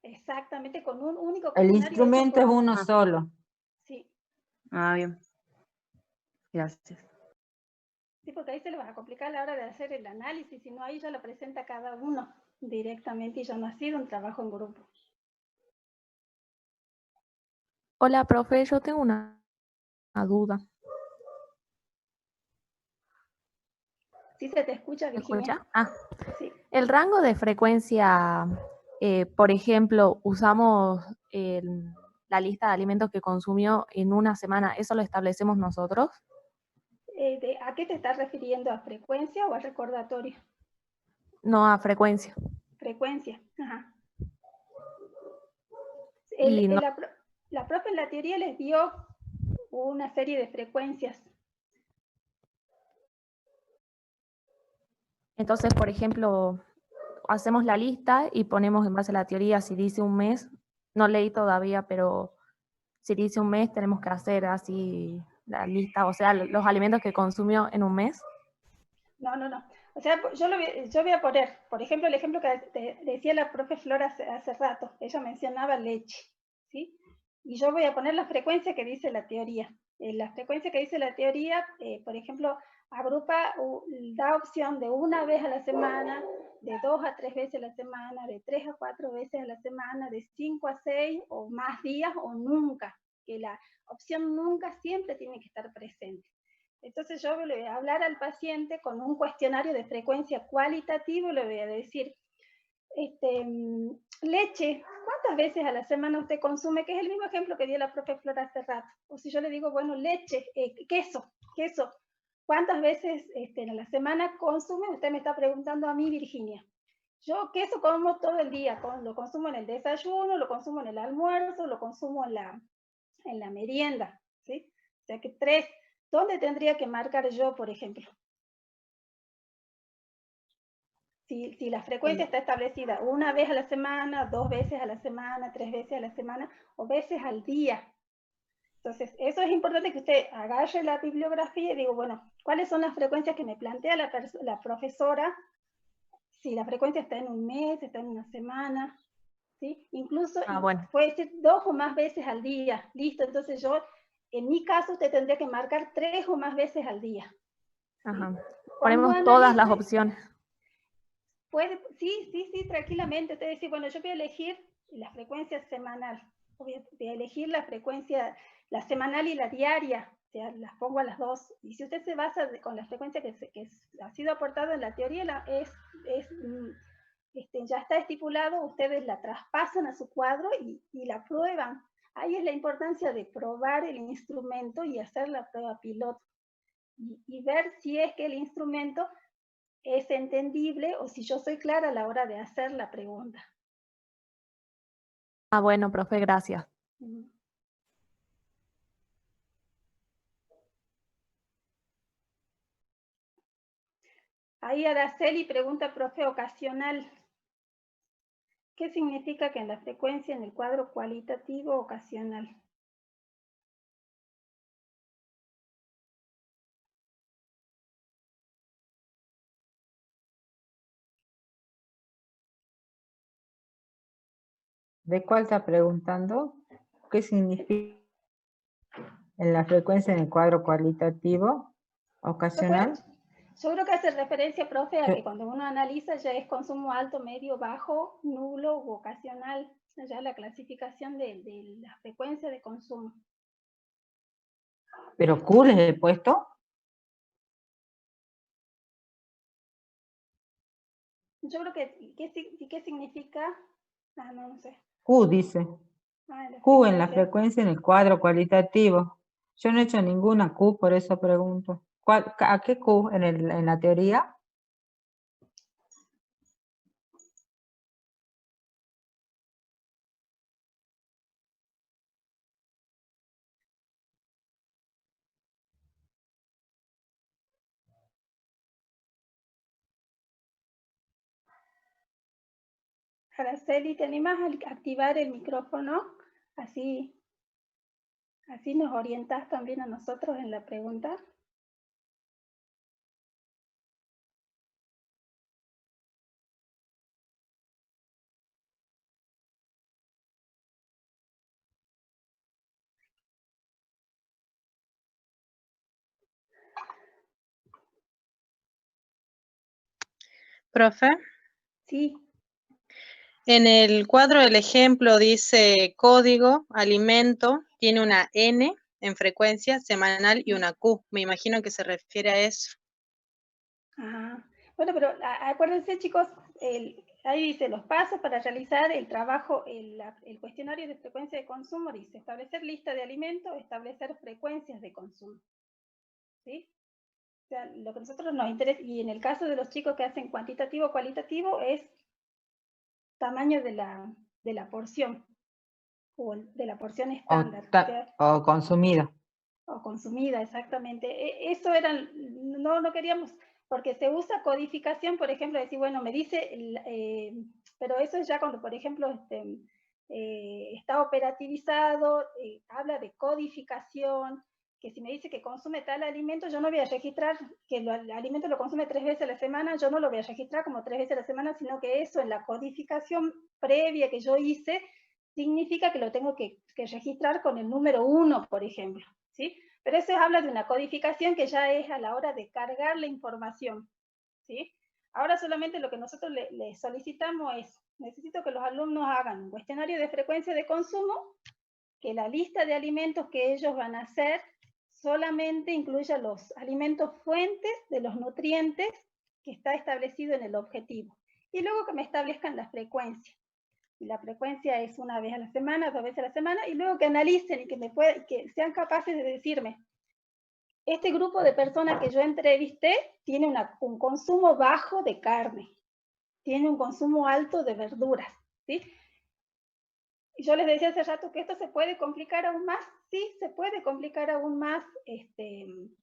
Exactamente, con un único El cuestionario. instrumento es uno solo. Sí. Ah, bien. Gracias. Sí, porque ahí se le va a complicar a la hora de hacer el análisis, si no ahí ya lo presenta cada uno directamente y ya no ha sido un trabajo en grupo. Hola, profe, yo tengo una duda. Sí, se te escucha, Virginia. ¿Me escucha? Ah, sí. ¿El rango de frecuencia por ejemplo, usamos la lista de alimentos que consumió en una semana, ¿eso lo establecemos nosotros? ¿A qué te estás refiriendo? ¿A frecuencia o a recordatorio? No, a frecuencia. Frecuencia, ajá. No. La profe en la teoría les dio una serie de frecuencias. Entonces, por ejemplo, hacemos la lista y ponemos en base a la teoría, si dice un mes, no leí todavía, pero si dice un mes tenemos que hacer así la lista, o sea, los alimentos que consumió en un mes. No. O sea, yo voy a poner, por ejemplo, el ejemplo que decía la profe Flora hace rato. Ella mencionaba leche, ¿sí? Y yo voy a poner la frecuencia que dice la teoría. La frecuencia que dice la teoría, por ejemplo, agrupa, da opción de 1 vez a la semana, de 2 a 3 veces a la semana, de 3 a 4 veces a la semana, de 5 a 6 o más días o nunca. Que la opción nunca siempre tiene que estar presente. Entonces yo le voy a hablar al paciente con un cuestionario de frecuencia cualitativo, le voy a decir, leche, ¿cuántas veces a la semana usted consume? Que es el mismo ejemplo que dio la profe Flora hace rato. O si yo le digo, bueno, leche, queso, ¿cuántas veces a la semana consume? Usted me está preguntando a mí, Virginia. Yo queso como todo el día, lo consumo en el desayuno, lo consumo en el almuerzo, lo consumo en la merienda, ¿sí? O sea que 3. ¿Dónde tendría que marcar yo, por ejemplo? Si la frecuencia está establecida 1 vez a la semana, 2 veces a la semana, 3 veces a la semana o veces al día. Entonces, eso es importante que usted agarre la bibliografía y diga, bueno, ¿cuáles son las frecuencias que me plantea la profesora? Si la frecuencia está en un mes, está en una semana, ¿sí? Incluso puede ser 2 o más veces al día. Listo, entonces yo... En mi caso, usted tendría que marcar 3 o más veces al día. Ajá. Ponemos todas las opciones. Sí, tranquilamente. Usted dice, bueno, yo voy a elegir la frecuencia semanal. Voy a elegir la frecuencia, la semanal y la diaria. O sea, las pongo a las 2. Y si usted se basa con la frecuencia que ha sido aportada en la teoría, ya está estipulado, ustedes la traspasan a su cuadro y la prueban. Ahí es la importancia de probar el instrumento y hacer la prueba piloto. Y ver si es que el instrumento es entendible o si yo soy clara a la hora de hacer la pregunta. Bueno, profe, gracias. Ahí Araceli pregunta, profe, ocasional. ¿Qué significa que en la frecuencia, en el cuadro cualitativo ocasional? ¿De cuál está preguntando? ¿Qué significa en la frecuencia en el cuadro cualitativo ocasional? Yo creo que hace referencia, profe, a que cuando uno analiza ya es consumo alto, medio, bajo, nulo u ocasional. Ya la clasificación de la frecuencia de consumo. ¿Pero Q les he puesto? Yo creo que, ¿qué significa? No sé. Q dice. Q en la frecuencia en el cuadro cualitativo. Yo no he hecho ninguna Q, por eso pregunto. ¿A qué Q en la teoría? Araceli, ¿te animas a activar el micrófono? Así nos orientas también a nosotros en la pregunta. Profe. Sí. En el cuadro del ejemplo dice código, alimento, tiene una N en frecuencia semanal y una Q. Me imagino que se refiere a eso. Ajá. Bueno, pero acuérdense, chicos, ahí dice, los pasos para realizar el trabajo, el cuestionario de frecuencia de consumo, dice, establecer lista de alimentos, establecer frecuencias de consumo. ¿Sí? O sea, lo que a nosotros nos interesa, y en el caso de los chicos que hacen cuantitativo o cualitativo, es tamaño de la porción, o de la porción estándar. O consumida. O consumida, exactamente. Eso eran, no queríamos, porque se usa codificación, por ejemplo, decir, bueno, me dice, pero eso es ya cuando, por ejemplo, está operativizado, habla de codificación, que si me dice que consume tal alimento, yo no voy a registrar que el alimento lo consume 3 veces a la semana, yo no lo voy a registrar como 3 veces a la semana, sino que eso en la codificación previa que yo hice, significa que lo tengo que registrar con el número 1, por ejemplo. ¿Sí? Pero eso habla de una codificación que ya es a la hora de cargar la información. ¿Sí? Ahora solamente lo que nosotros le solicitamos es, necesito que los alumnos hagan un cuestionario de frecuencia de consumo, que la lista de alimentos que ellos van a hacer solamente incluya los alimentos fuentes de los nutrientes que está establecido en el objetivo. Y luego que me establezcan la frecuencia. La frecuencia es 1 vez a la semana, 2 veces a la semana, y luego que analicen y que sean capaces de decirme, este grupo de personas que yo entrevisté tiene un consumo bajo de carne, tiene un consumo alto de verduras, ¿sí? Y yo les decía hace rato que esto se puede complicar aún más, sí, se puede complicar aún más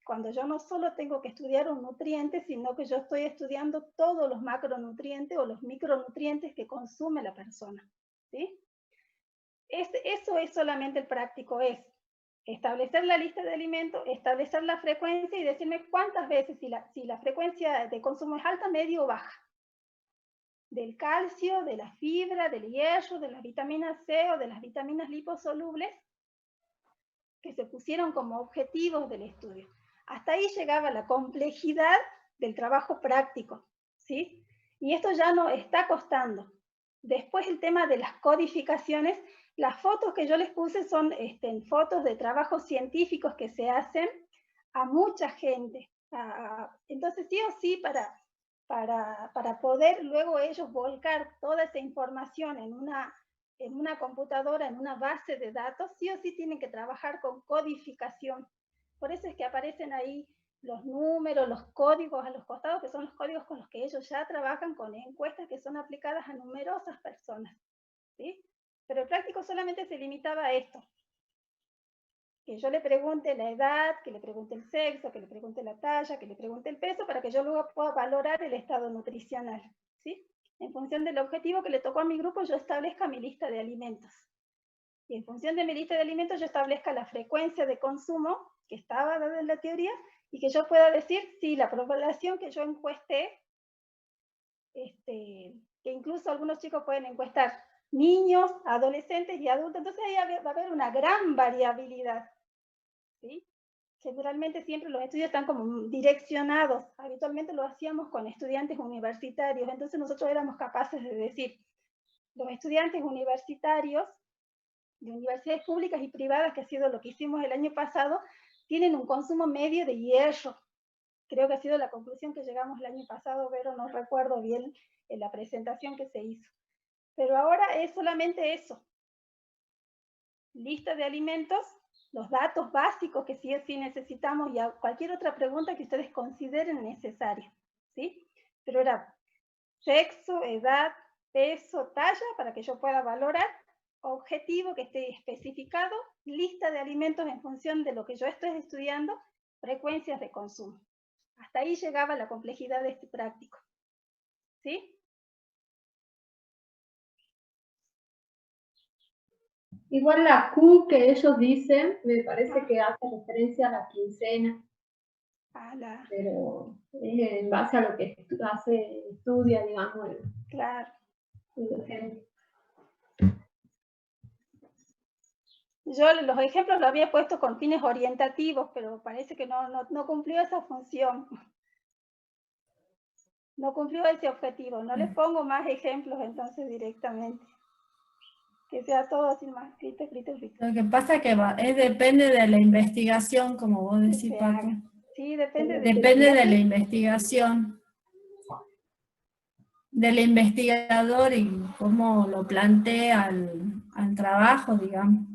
cuando yo no solo tengo que estudiar un nutriente, sino que yo estoy estudiando todos los macronutrientes o los micronutrientes que consume la persona, ¿sí? Eso es solamente el práctico, es establecer la lista de alimentos, establecer la frecuencia y decirme cuántas veces, si la frecuencia de consumo es alta, media o baja. Del calcio, de la fibra, del hierro, de las vitaminas C o de las vitaminas liposolubles que se pusieron como objetivos del estudio. Hasta ahí llegaba la complejidad del trabajo práctico, ¿sí? Y esto ya no está costando. Después el tema de las codificaciones, las fotos que yo les puse son fotos de trabajos científicos que se hacen a mucha gente. Entonces sí o sí, para poder luego ellos volcar toda esa información en una computadora, en una base de datos, sí o sí tienen que trabajar con codificación. Por eso es que aparecen ahí los números, los códigos a los costados, que son los códigos con los que ellos ya trabajan con encuestas que son aplicadas a numerosas personas, ¿sí? Pero el práctico solamente se limitaba a esto. Que yo le pregunte la edad, que le pregunte el sexo, que le pregunte la talla, que le pregunte el peso, para que yo luego pueda valorar el estado nutricional, ¿sí? En función del objetivo que le tocó a mi grupo, yo establezca mi lista de alimentos. Y en función de mi lista de alimentos, yo establezca la frecuencia de consumo que estaba dada en la teoría, y que yo pueda decir si la población que yo encuesté, que incluso algunos chicos pueden encuestar niños, adolescentes y adultos, entonces ahí va a haber una gran variabilidad, ¿sí? Generalmente siempre los estudios están como direccionados, habitualmente lo hacíamos con estudiantes universitarios, entonces nosotros éramos capaces de decir, los estudiantes universitarios de universidades públicas y privadas, que ha sido lo que hicimos el año pasado, tienen un consumo medio de hierro. Creo que ha sido la conclusión que llegamos el año pasado, pero no recuerdo bien en la presentación que se hizo. Pero ahora es solamente eso. Lista de alimentos, los datos básicos que sí o sí necesitamos y cualquier otra pregunta que ustedes consideren necesaria, ¿sí? Pero era sexo, edad, peso, talla, para que yo pueda valorar, objetivo que esté especificado, lista de alimentos en función de lo que yo estoy estudiando, frecuencias de consumo. Hasta ahí llegaba la complejidad de este práctico, ¿sí? Igual la Q que ellos dicen, me parece que hace referencia a la quincena. Pero es en base a lo que estudia, digamos. Claro. Yo los ejemplos los había puesto con fines orientativos, pero parece que no cumplió esa función. No cumplió ese objetivo. No les pongo más ejemplos entonces directamente. Que sea todo así más escrito. Lo que pasa es que depende de la investigación, como vos decís, Paco. Sí, depende de la investigación. del investigador y cómo lo plantea al trabajo, digamos.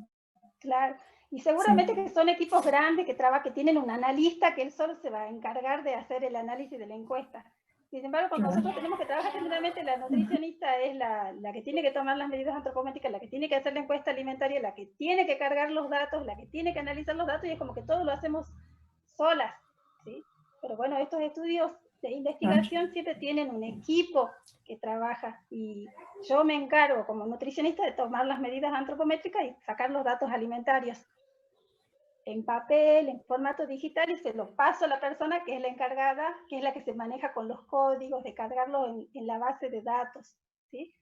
Claro, y seguramente que son equipos grandes que tienen un analista que él solo se va a encargar de hacer el análisis de la encuesta. Sin embargo, cuando nosotros tenemos que trabajar, generalmente la nutricionista es la que tiene que tomar las medidas antropométricas, la que tiene que hacer la encuesta alimentaria, la que tiene que cargar los datos, la que tiene que analizar los datos, y es como que todo lo hacemos solas, ¿sí? Pero bueno, estos estudios de investigación siempre tienen un equipo que trabaja, y yo me encargo como nutricionista de tomar las medidas antropométricas y sacar los datos alimentarios en papel, en formato digital, y se lo paso a la persona que es la encargada, que es la que se maneja con los códigos, de cargarlo en la base de datos, ¿sí?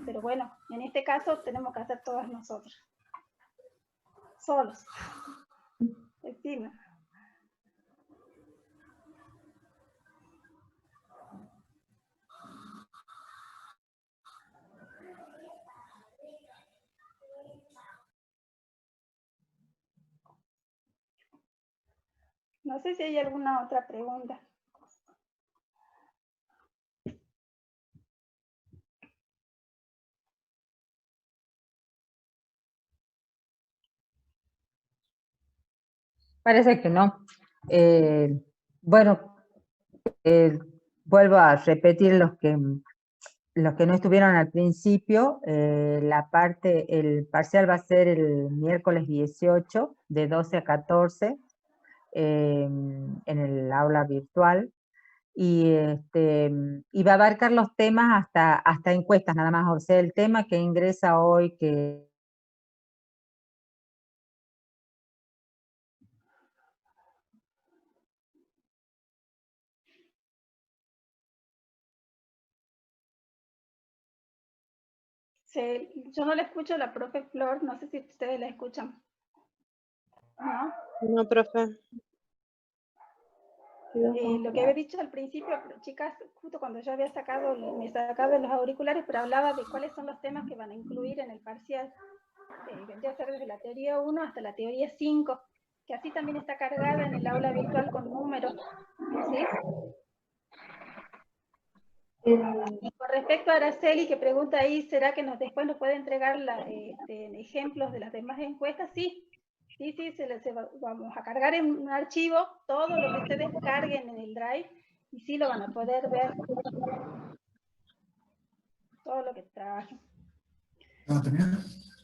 Pero bueno, en este caso tenemos que hacer todas nosotros, solos, encima. No sé si hay alguna otra pregunta. Parece que no. Bueno, vuelvo a repetir los que no estuvieron al principio. El parcial va a ser el miércoles 18 de 12 a 14 en el aula virtual, y va a abarcar los temas hasta encuestas nada más. O sea, el tema que ingresa hoy, que yo no la escucho a la profe Flor, no sé si ustedes la escuchan. ¿No? No, profe. Lo que había dicho al principio, chicas, justo cuando yo había me sacaba los auriculares, pero hablaba de cuáles son los temas que van a incluir en el parcial. Vendría a ser desde la teoría 1 hasta la teoría 5, que así también está cargada en el aula virtual con números, ¿sí? Y con respecto a Araceli, que pregunta ahí, ¿será que después nos puede entregar ejemplos de las demás encuestas? Sí, vamos a cargar en un archivo todo lo que ustedes carguen en el Drive, y sí lo van a poder ver, todo lo que trabajen.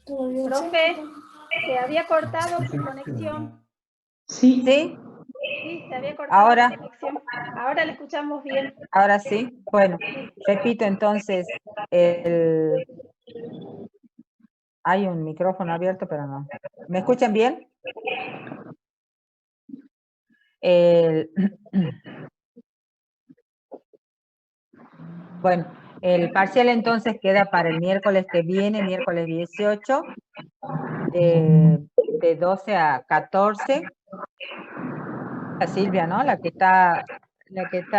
Profe, se había cortado su conexión. ¿Sí? Sí, se había cortado la conexión. Ahora la escuchamos bien. Ahora sí. Bueno, repito entonces, hay un micrófono abierto, pero no. ¿Me escuchan bien? Bueno, el parcial entonces queda para el miércoles que viene, miércoles 18, de 12 a 14. La Silvia, ¿no? La que está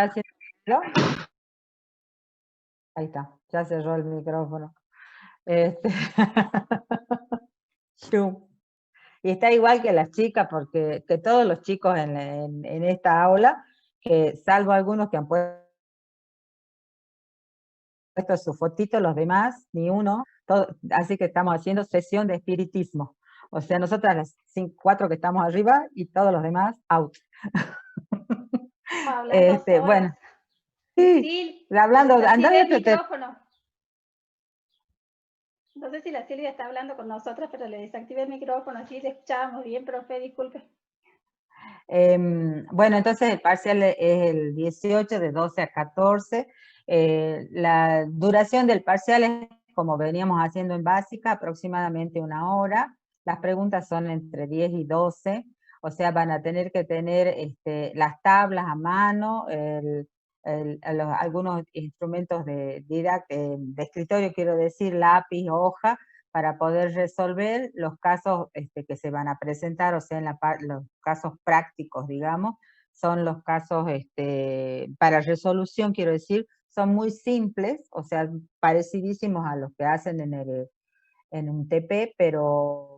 haciendo. Ahí está, ya cerró el micrófono. Y está igual que las chicas, porque que todos los chicos en esta aula, que salvo algunos que han puesto su fotito, los demás, ni uno, así que estamos haciendo sesión de espiritismo. O sea, nosotras las 4 que estamos arriba y todos los demás out. Bueno, sí, hablando, andando el micrófono. No sé si la Silvia está hablando con nosotros, pero le desactivé el micrófono, así le escuchábamos bien, profe, disculpe. Bueno, entonces el parcial es el 18 de 12 a 14. La duración del parcial es, como veníamos haciendo en básica, aproximadamente 1 hora. Las preguntas son entre 10 y 12, o sea, van a tener que tener las tablas a mano, algunos instrumentos de escritorio, quiero decir, lápiz, hoja, para poder resolver los casos que se van a presentar. O sea, los casos prácticos, digamos, son los casos para resolución, quiero decir, son muy simples, o sea, parecidísimos a los que hacen en un TP, pero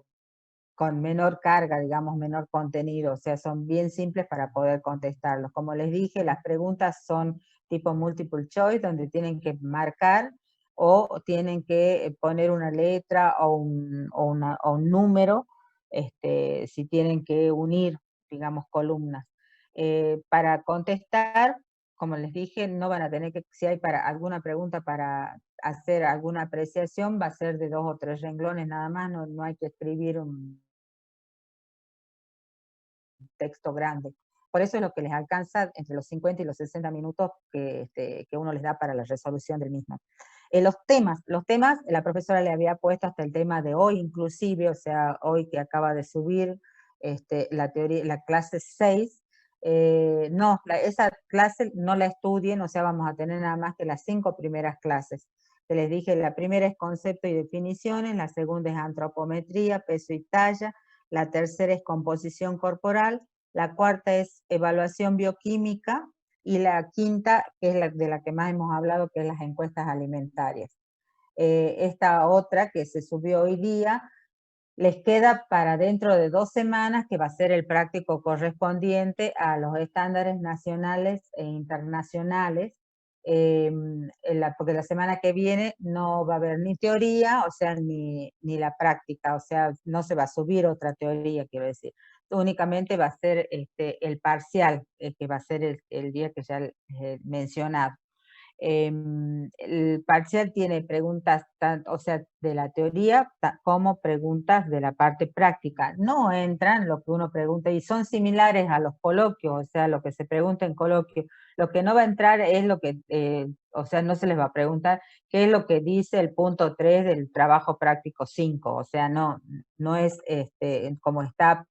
con menor carga, digamos, menor contenido. O sea, son bien simples para poder contestarlos. Como les dije, las preguntas son tipo multiple choice, donde tienen que marcar o tienen que poner una letra o un número, si tienen que unir, digamos, columnas. Para contestar, como les dije, no van a tener que, si hay alguna pregunta para hacer alguna apreciación, va a ser de 2 o 3 renglones nada más, no hay que escribir un texto grande. Por eso es lo que les alcanza entre los 50 y los 60 minutos que uno les da para la resolución del mismo. Los temas, la profesora le había puesto hasta el tema de hoy inclusive, o sea, hoy que acaba de subir la clase 6, no, esa clase no la estudien, o sea, vamos a tener nada más que las 5 primeras clases. Que les dije, la primera es concepto y definiciones, la segunda es antropometría, peso y talla, la tercera es composición corporal, la cuarta es evaluación bioquímica, y la quinta, que es de la que más hemos hablado, que es las encuestas alimentarias. Esta otra que se subió hoy día, les queda para dentro de 2 semanas, que va a ser el práctico correspondiente a los estándares nacionales e internacionales, porque la semana que viene no va a haber ni teoría, o sea, ni la práctica, o sea, no se va a subir otra teoría, quiero decir. Únicamente va a ser el parcial, que va a ser el día que ya he mencionado. El parcial tiene preguntas, o sea, de la teoría, como preguntas de la parte práctica. No entran lo que uno pregunta, y son similares a los coloquios, o sea, lo que se pregunta en coloquio. Lo que no va a entrar es lo que, o sea, no se les va a preguntar qué es lo que dice el punto 3 del trabajo práctico 5, o sea, no es como está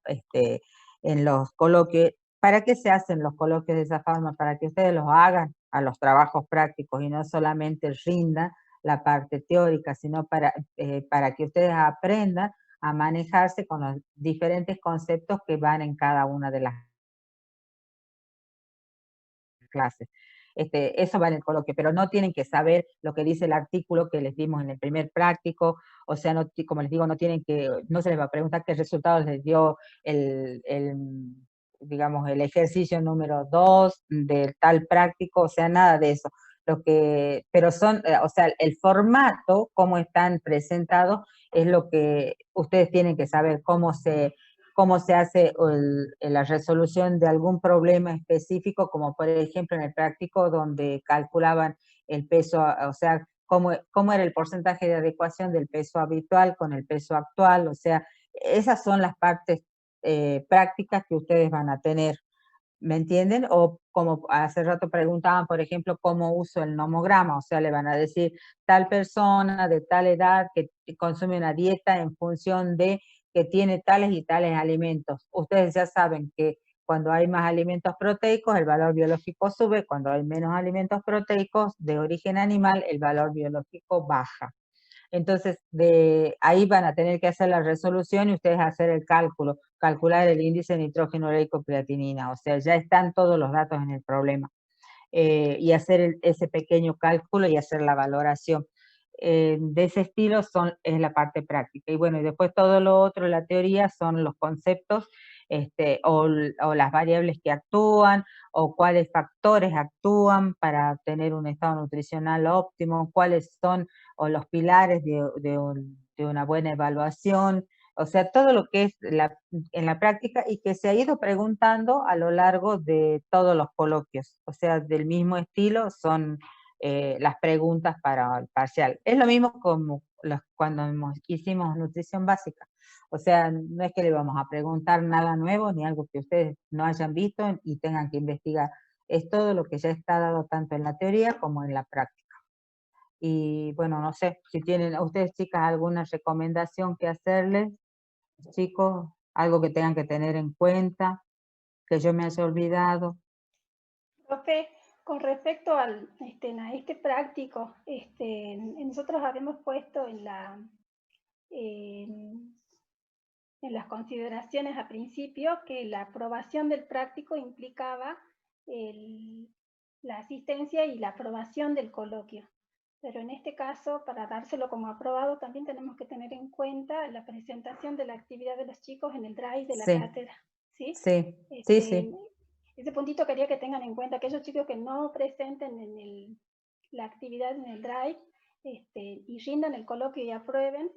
en los coloquios. ¿Para qué se hacen los coloquios de esa forma? Para que ustedes los hagan a los trabajos prácticos y no solamente rindan la parte teórica, sino para que ustedes aprendan a manejarse con los diferentes conceptos que van en cada una de las clases. Eso va en el coloquio, pero no tienen que saber lo que dice el artículo que les dimos en el primer práctico, o sea, no, como les digo, no se les va a preguntar qué resultados les dio digamos, el ejercicio número 2 del tal práctico, o sea, nada de eso. Pero son, o sea, el formato, cómo están presentados, es lo que ustedes tienen que saber, cómo se hace la resolución de algún problema específico, como por ejemplo en el práctico donde calculaban el peso, o sea, cómo era el porcentaje de adecuación del peso habitual con el peso actual, o sea, esas son las partes prácticas que ustedes van a tener, ¿me entienden? O como hace rato preguntaban, por ejemplo, cómo uso el nomograma, o sea, le van a decir tal persona de tal edad que consume una dieta en función de que tiene tales y tales alimentos. Ustedes ya saben que cuando hay más alimentos proteicos, el valor biológico sube, cuando hay menos alimentos proteicos de origen animal, el valor biológico baja. Entonces, de ahí van a tener que hacer la resolución y ustedes hacer el cálculo, calcular el índice de nitrógeno ureico creatinina, o sea, ya están todos los datos en el problema. Y hacer ese pequeño cálculo y hacer la valoración. De ese estilo es la parte práctica. Y bueno, y después todo lo otro, la teoría, son los conceptos, o las variables que actúan, o cuáles factores actúan para tener un estado nutricional óptimo, cuáles son los pilares de una buena evaluación, o sea, todo lo que es en la práctica y que se ha ido preguntando a lo largo de todos los coloquios, o sea, del mismo estilo son las preguntas para el parcial. Es lo mismo como cuando hicimos nutrición básica. O sea, no es que le vamos a preguntar nada nuevo ni algo que ustedes no hayan visto y tengan que investigar. Es todo lo que ya está dado tanto en la teoría como en la práctica. Y bueno, no sé, si tienen ustedes, chicas, alguna recomendación que hacerles, chicos, algo que tengan que tener en cuenta, que yo me haya olvidado. Profe, con respecto a este práctico, nosotros habíamos puesto en las consideraciones a principio que la aprobación del práctico implicaba la asistencia y la aprobación del coloquio. Pero en este caso, para dárselo como aprobado, también tenemos que tener en cuenta la presentación de la actividad de los chicos en el drive de la cátedra. ¿Sí? Sí, sí. ese puntito quería que tengan en cuenta, aquellos chicos que no presenten en la actividad en el Drive y rindan el coloquio y aprueben,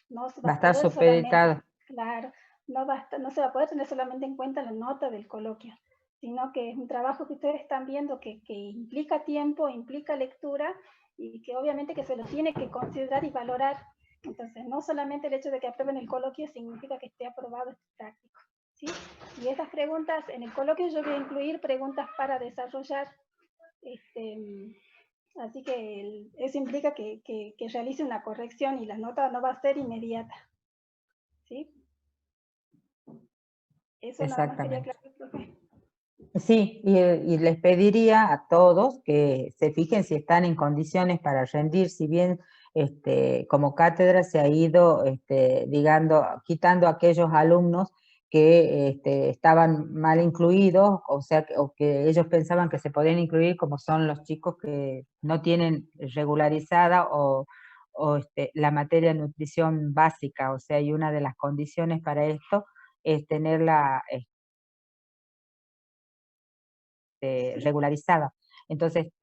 no se va a estar poder supeditado. claro, no se va a poder tener solamente en cuenta la nota del coloquio, sino que es un trabajo que ustedes están viendo que implica tiempo, implica lectura, y que obviamente que se lo tiene que considerar y valorar. Entonces, no solamente el hecho de que aprueben el coloquio significa que esté aprobado este práctico, ¿sí? Y estas preguntas, en el coloquio yo voy a incluir preguntas para desarrollar, así que eso implica que realice una corrección y la nota no va a ser inmediata, ¿sí? Eso nada más quería aclarar, profe. Sí, y les pediría a todos que se fijen si están en condiciones para rendir, si bien como cátedra se ha ido quitando a aquellos alumnos que estaban mal incluidos, o sea, o que ellos pensaban que se podían incluir, como son los chicos que no tienen regularizada o la materia de nutrición básica, o sea, y una de las condiciones para esto es tenerla regularizada. Entonces,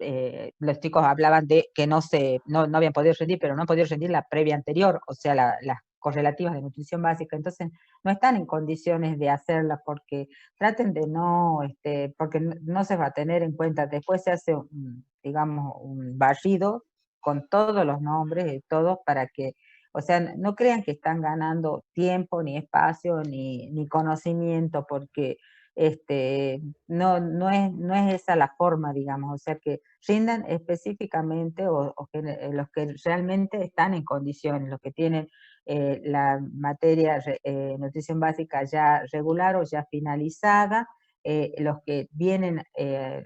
los chicos hablaban de que no habían podido rendir, pero no han podido rendir la previa anterior, o sea, las correlativas de nutrición básica. Entonces, no están en condiciones de hacerlas, porque traten de porque no se va a tener en cuenta. Después se hace, digamos, un barrido con todos los nombres de todos para que, o sea, no crean que están ganando tiempo, ni espacio, ni conocimiento, porque no es esa la forma, digamos, o sea, que rindan específicamente o que los que realmente están en condiciones, los que tienen la materia nutrición básica ya regular o ya finalizada, los que vienen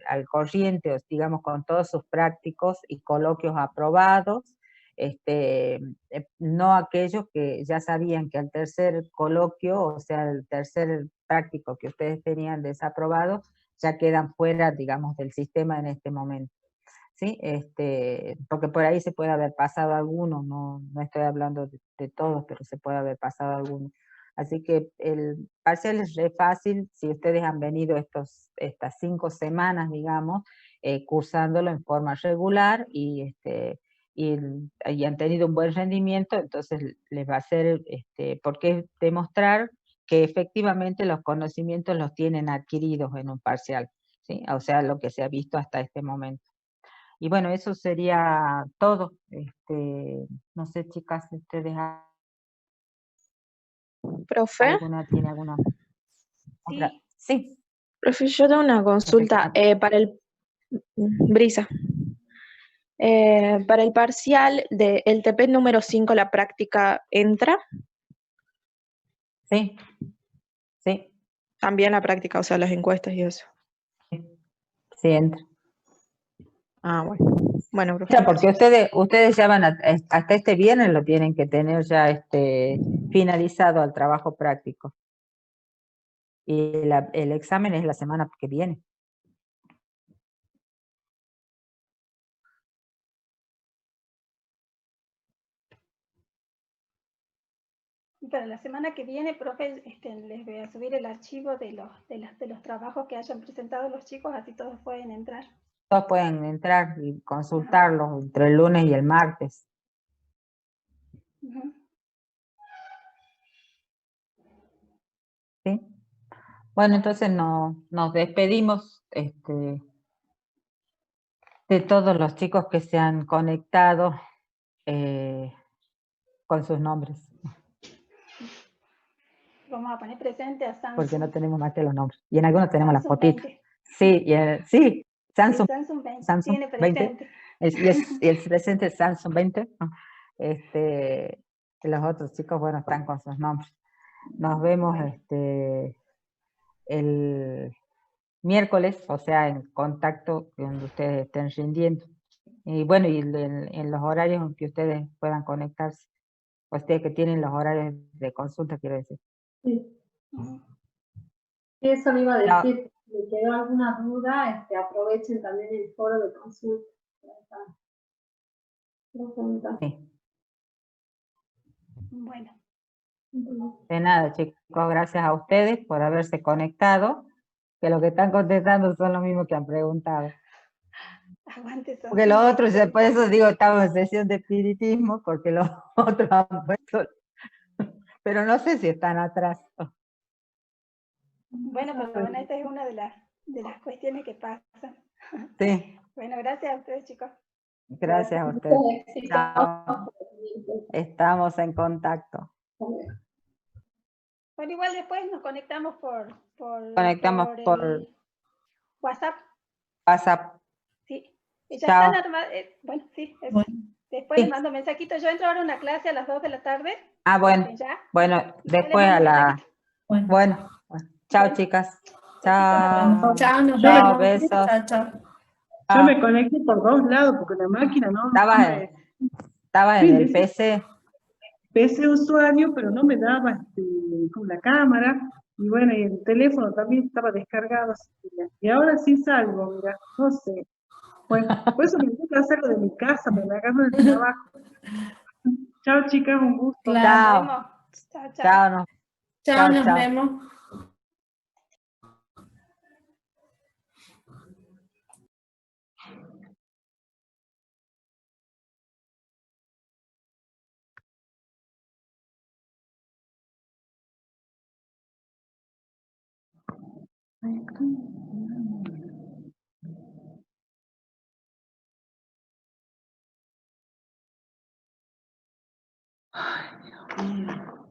al corriente, digamos, con todos sus prácticos y coloquios aprobados, no aquellos que ya sabían que al tercer coloquio, o sea, el tercer práctico que ustedes tenían desaprobado, ya quedan fuera, digamos, del sistema en este momento. ¿Sí? Porque por ahí se puede haber pasado alguno, no estoy hablando de todos, pero se puede haber pasado alguno. Así que el parcial es re fácil si ustedes han venido estas 5 semanas, digamos, cursándolo en forma regular y han tenido un buen rendimiento, entonces les va a ser, porque es demostrar que efectivamente los conocimientos los tienen adquiridos en un parcial, ¿sí? O sea, lo que se ha visto hasta este momento. Y bueno, eso sería todo. No sé, chicas, si ustedes ¿Profe? ¿Tiene alguna otra? Sí. Profe, yo tengo una consulta para el Brisa. Para el parcial del TP número 5, ¿la práctica entra? Sí. Sí. También la práctica, o sea, las encuestas y eso. Sí, entra. Ah, bueno. Bueno, profe. Ya, porque ustedes ya van hasta este viernes lo tienen que tener ya finalizado al trabajo práctico. Y el examen es la semana que viene. Para la semana que viene, profe, les voy a subir el archivo de los trabajos que hayan presentado los chicos, así todos pueden entrar. Todos pueden entrar y consultarlos entre el lunes y el martes. ¿Sí? Bueno, entonces nos despedimos de todos los chicos que se han conectado con sus nombres. Vamos a poner presente a Samsung. Porque no tenemos más que los nombres. Y en algunos tenemos las fotitos. 20. Sí, sí, Samsung, Samsung 20. Samsung Tiene 20. Y el presente es Samsung 20. Los otros chicos, bueno, están con sus nombres. Nos vemos el miércoles, o sea, en contacto donde ustedes estén rindiendo. Y bueno, y en los horarios en que ustedes puedan conectarse. Ustedes que tienen los horarios de consulta, quiero decir. Sí. Eso me iba a decir. Si les quedó alguna duda, aprovechen también el foro de consulta. Sí. Bueno. De nada, chicos, gracias a ustedes por haberse conectado. que los que están contestando son los mismos que han preguntado. Aguante, Porque los otros, por eso digo, estamos en sesión de espiritismo, porque los otros han puesto, pero no sé si están atrás. Bueno, pero bueno, esta es una de las cuestiones que pasan. Sí. Bueno, gracias a ustedes, chicos. Gracias a ustedes. Chao. Estamos en contacto. Bueno, igual después nos conectamos por WhatsApp. WhatsApp. Sí. Ya Chao. están bueno, sí. Después les mando mensajito. Yo entro ahora a una clase a las 2 de la tarde. Ah, bueno. ¿Ya? Bueno, después a la... Bueno. Chao, chicas. Chao. Chao, nos Chao, vemos. besos. Chao, chao. Yo me conecté por 2 lados porque la máquina no... Estaba en el PC. PC usuario, pero no me daba con la cámara. Y bueno, y el teléfono también estaba descargado. Y ahora sí salgo, mira, no sé. Bueno, por eso me gusta hacerlo de mi casa, me la agarro del trabajo. Chao, chicas, un gusto. Chao. Chao. Chao, nos vemos. Ay, Dios mío.